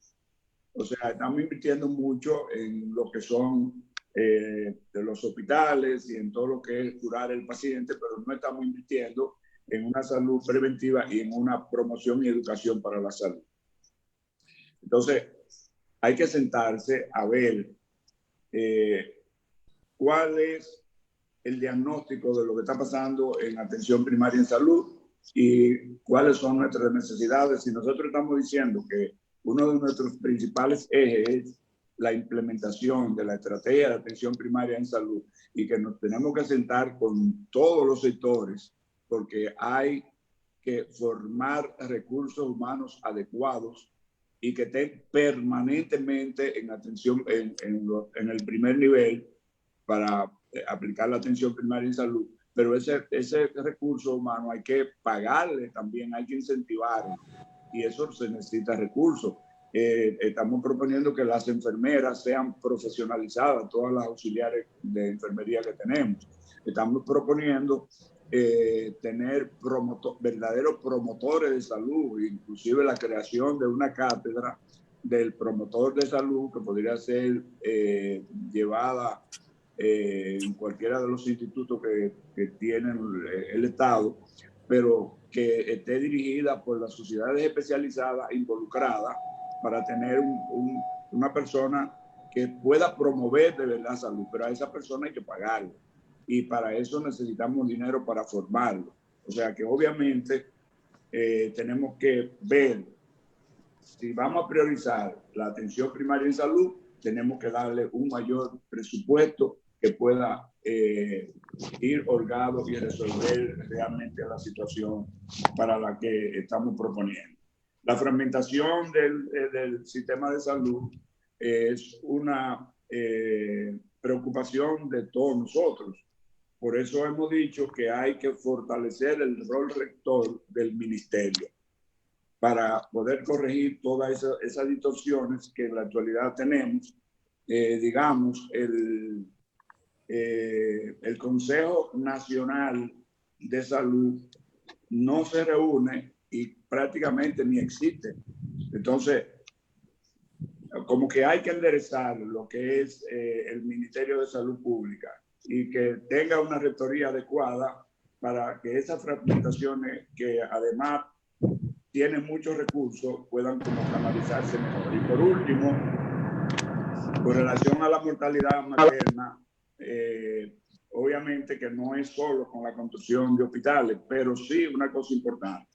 O sea, estamos invirtiendo mucho en lo que son de los hospitales y en todo lo que es curar al paciente, pero no estamos invirtiendo en una salud preventiva y en una promoción y educación para la salud. Entonces, hay que sentarse a ver cuál es el diagnóstico de lo que está pasando en atención primaria en salud y cuáles son nuestras necesidades. Y nosotros estamos diciendo que uno de nuestros principales ejes es la implementación de la estrategia de atención primaria en salud y que nos tenemos que sentar con todos los sectores porque hay que formar recursos humanos adecuados y que estén permanentemente en atención en el primer nivel para aplicar la atención primaria en salud. Pero ese recurso humano hay que pagarle también, hay que incentivarlo y eso se necesita recursos. Estamos proponiendo que las enfermeras sean profesionalizadas, todas las auxiliares de enfermería que tenemos. Estamos proponiendo tener verdaderos promotores de salud, inclusive la creación de una cátedra del promotor de salud que podría ser llevada en cualquiera de los institutos que tienen el Estado, pero que esté dirigida por las sociedades especializadas involucradas para tener una persona que pueda promover de verdad salud, pero a esa persona hay que pagarle y para eso necesitamos dinero para formarlo. O sea que obviamente tenemos que ver si vamos a priorizar la atención primaria en salud, tenemos que darle un mayor presupuesto que pueda ir holgado y resolver realmente la situación para la que estamos proponiendo. La fragmentación del sistema de salud es una preocupación de todos nosotros. Por eso hemos dicho que hay que fortalecer el rol rector del ministerio para poder corregir todas esas distorsiones que en la actualidad tenemos. Digamos, el Consejo Nacional de Salud no se reúne y prácticamente ni existe. Entonces, como que hay que enderezar lo que es el Ministerio de Salud Pública y que tenga una rectoría adecuada para que esas fragmentaciones, que además tienen muchos recursos, puedan como canalizarse mejor. Y por último, con relación a la mortalidad materna, obviamente que no es solo con la construcción de hospitales, pero sí una cosa importante.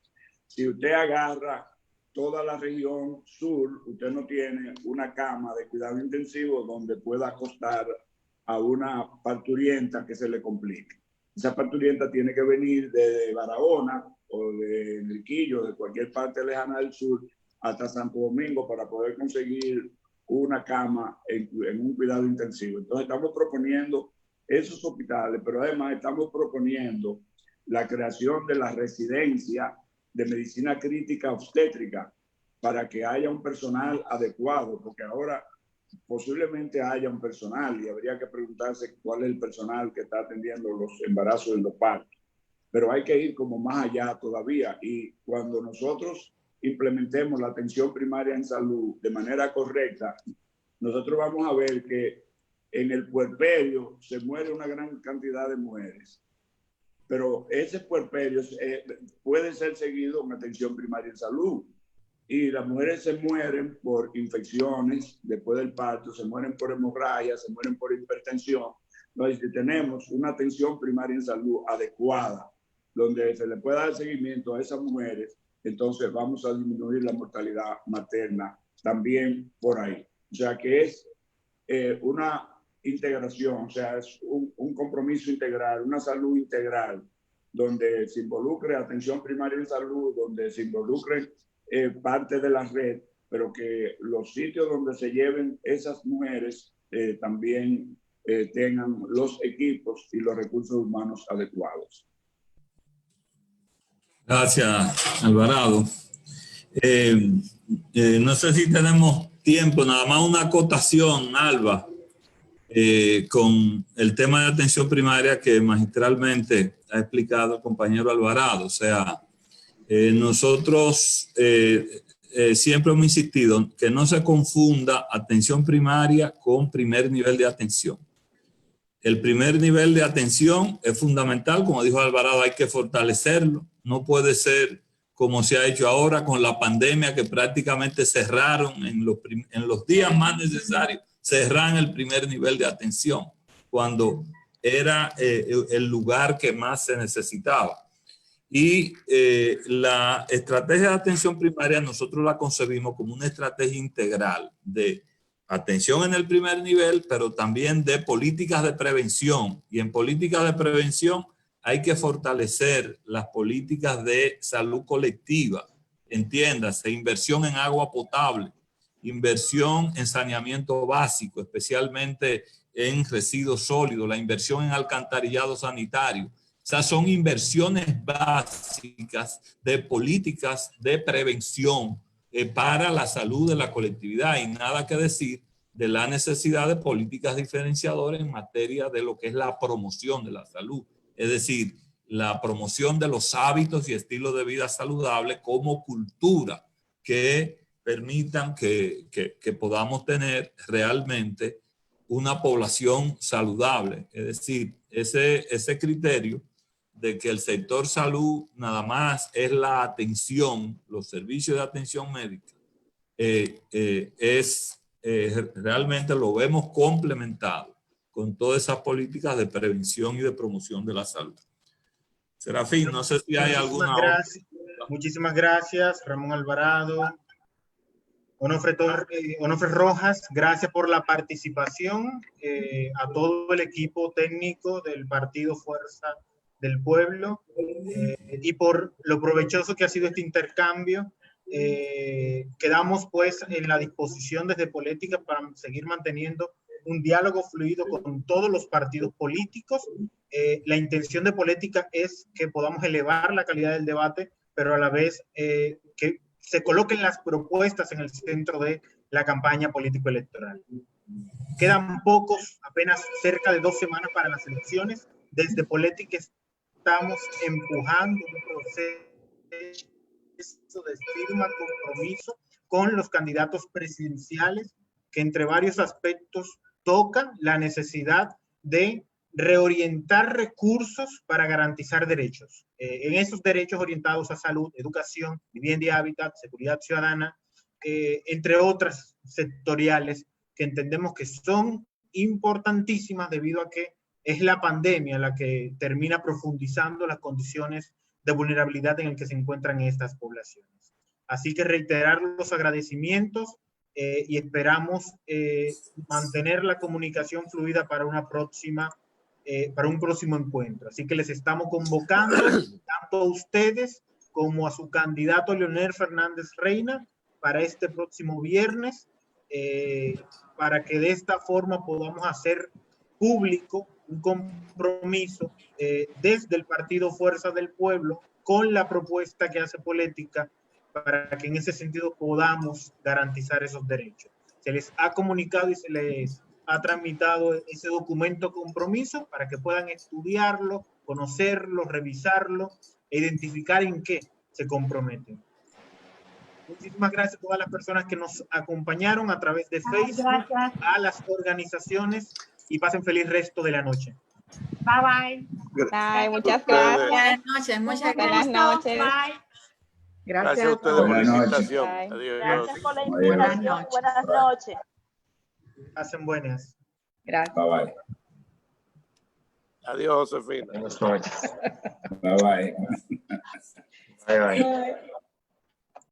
Si usted agarra toda la región sur, usted no tiene una cama de cuidado intensivo donde pueda acostar a una parturienta que se le complique. Esa parturienta tiene que venir de Barahona o de Enriquillo, de cualquier parte lejana del sur, hasta Santo Domingo para poder conseguir una cama en un cuidado intensivo. Entonces estamos proponiendo esos hospitales, pero además estamos proponiendo la creación de la residencia de medicina crítica obstétrica para que haya un personal adecuado, porque ahora posiblemente haya un personal y habría que preguntarse cuál es el personal que está atendiendo los embarazos y los partos. Pero hay que ir como más allá todavía y cuando nosotros implementemos la atención primaria en salud de manera correcta, nosotros vamos a ver que en el puerperio se muere una gran cantidad de mujeres, pero ese puerperio puede ser seguido con atención primaria en salud. Y las mujeres se mueren por infecciones después del parto, se mueren por hemorragia, se mueren por hipertensión. Entonces, si tenemos una atención primaria en salud adecuada, donde se le pueda dar seguimiento a esas mujeres, entonces vamos a disminuir la mortalidad materna también por ahí. O sea que es una integración, o sea, es un compromiso integral, una salud integral, donde se involucre atención primaria en salud, donde se involucre parte de la red, pero que los sitios donde se lleven esas mujeres también tengan los equipos y los recursos humanos adecuados. Gracias, Alvarado. No sé si tenemos tiempo, nada más una acotación, Alba, con el tema de atención primaria que magistralmente ha explicado el compañero Alvarado. O sea, nosotros siempre hemos insistido que no se confunda atención primaria con primer nivel de atención. El primer nivel de atención es fundamental, como dijo Alvarado, hay que fortalecerlo. No puede ser como se ha hecho ahora con la pandemia, que prácticamente cerraron en los días más necesarios, cerran el primer nivel de atención. cuando era el lugar que más se necesitaba. Y la estrategia de atención primaria nosotros la concebimos como una estrategia integral de atención en el primer nivel, pero también de políticas de prevención. Y en políticas de prevención hay que fortalecer las políticas de salud colectiva. Entiéndase, inversión en agua potable, inversión en saneamiento básico, especialmente en residuos sólidos, la inversión en alcantarillado sanitario. O sea, son inversiones básicas de políticas de prevención para la salud de la colectividad, y nada que decir de la necesidad de políticas diferenciadoras en materia de lo que es la promoción de la salud. Es decir, la promoción de los hábitos y estilos de vida saludables como cultura que permitan que podamos tener realmente una población saludable. Es decir, ese criterio de que el sector salud nada más es la atención, los servicios de atención médica, realmente lo vemos complementado con todas esas políticas de prevención y de promoción de la salud. Serafín, no sé si hay alguna otra. Muchísimas gracias, Ramón Alvarado. Onofre Rojas, gracias por la participación. A todo el equipo técnico del Partido Fuerza del Pueblo y por lo provechoso que ha sido este intercambio. Quedamos pues en la disposición desde Política para seguir manteniendo un diálogo fluido con todos los partidos políticos. La intención de Política es que podamos elevar la calidad del debate, pero a la vez que se coloquen las propuestas en el centro de la campaña político-electoral. Quedan apenas cerca de 2 semanas para las elecciones. Desde Política estamos empujando un proceso de firma, compromiso con los candidatos presidenciales que entre varios aspectos tocan la necesidad de reorientar recursos para garantizar derechos. En esos derechos orientados a salud, educación, vivienda y hábitat, seguridad ciudadana, entre otras sectoriales que entendemos que son importantísimas debido a que es la pandemia la que termina profundizando las condiciones de vulnerabilidad en el que se encuentran estas poblaciones. Así que reiterar los agradecimientos y esperamos mantener la comunicación fluida para una próxima para un próximo encuentro. Así que les estamos convocando tanto a ustedes como a su candidato Leonel Fernández Reina para este próximo viernes, para que de esta forma podamos hacer público un compromiso desde el Partido Fuerza del Pueblo con la propuesta que hace Política para que en ese sentido podamos garantizar esos derechos. Se les ha comunicado y se les ha tramitado ese documento compromiso para que puedan estudiarlo, conocerlo, revisarlo e identificar en qué se comprometen. Muchísimas gracias a todas las personas que nos acompañaron a través de Facebook, a las organizaciones, y pasen feliz resto de la noche. Bye, bye. Bye, muchas gracias. Buenas noches, muchas gracias. Buenas noches. Bye. Gracias a ustedes por la invitación. Adiós. Gracias por la invitación. Buenas noches. Hacen buenas. Gracias. Bye bye. Adiós, Josefina. Buenas noches. Bye bye. Bye bye.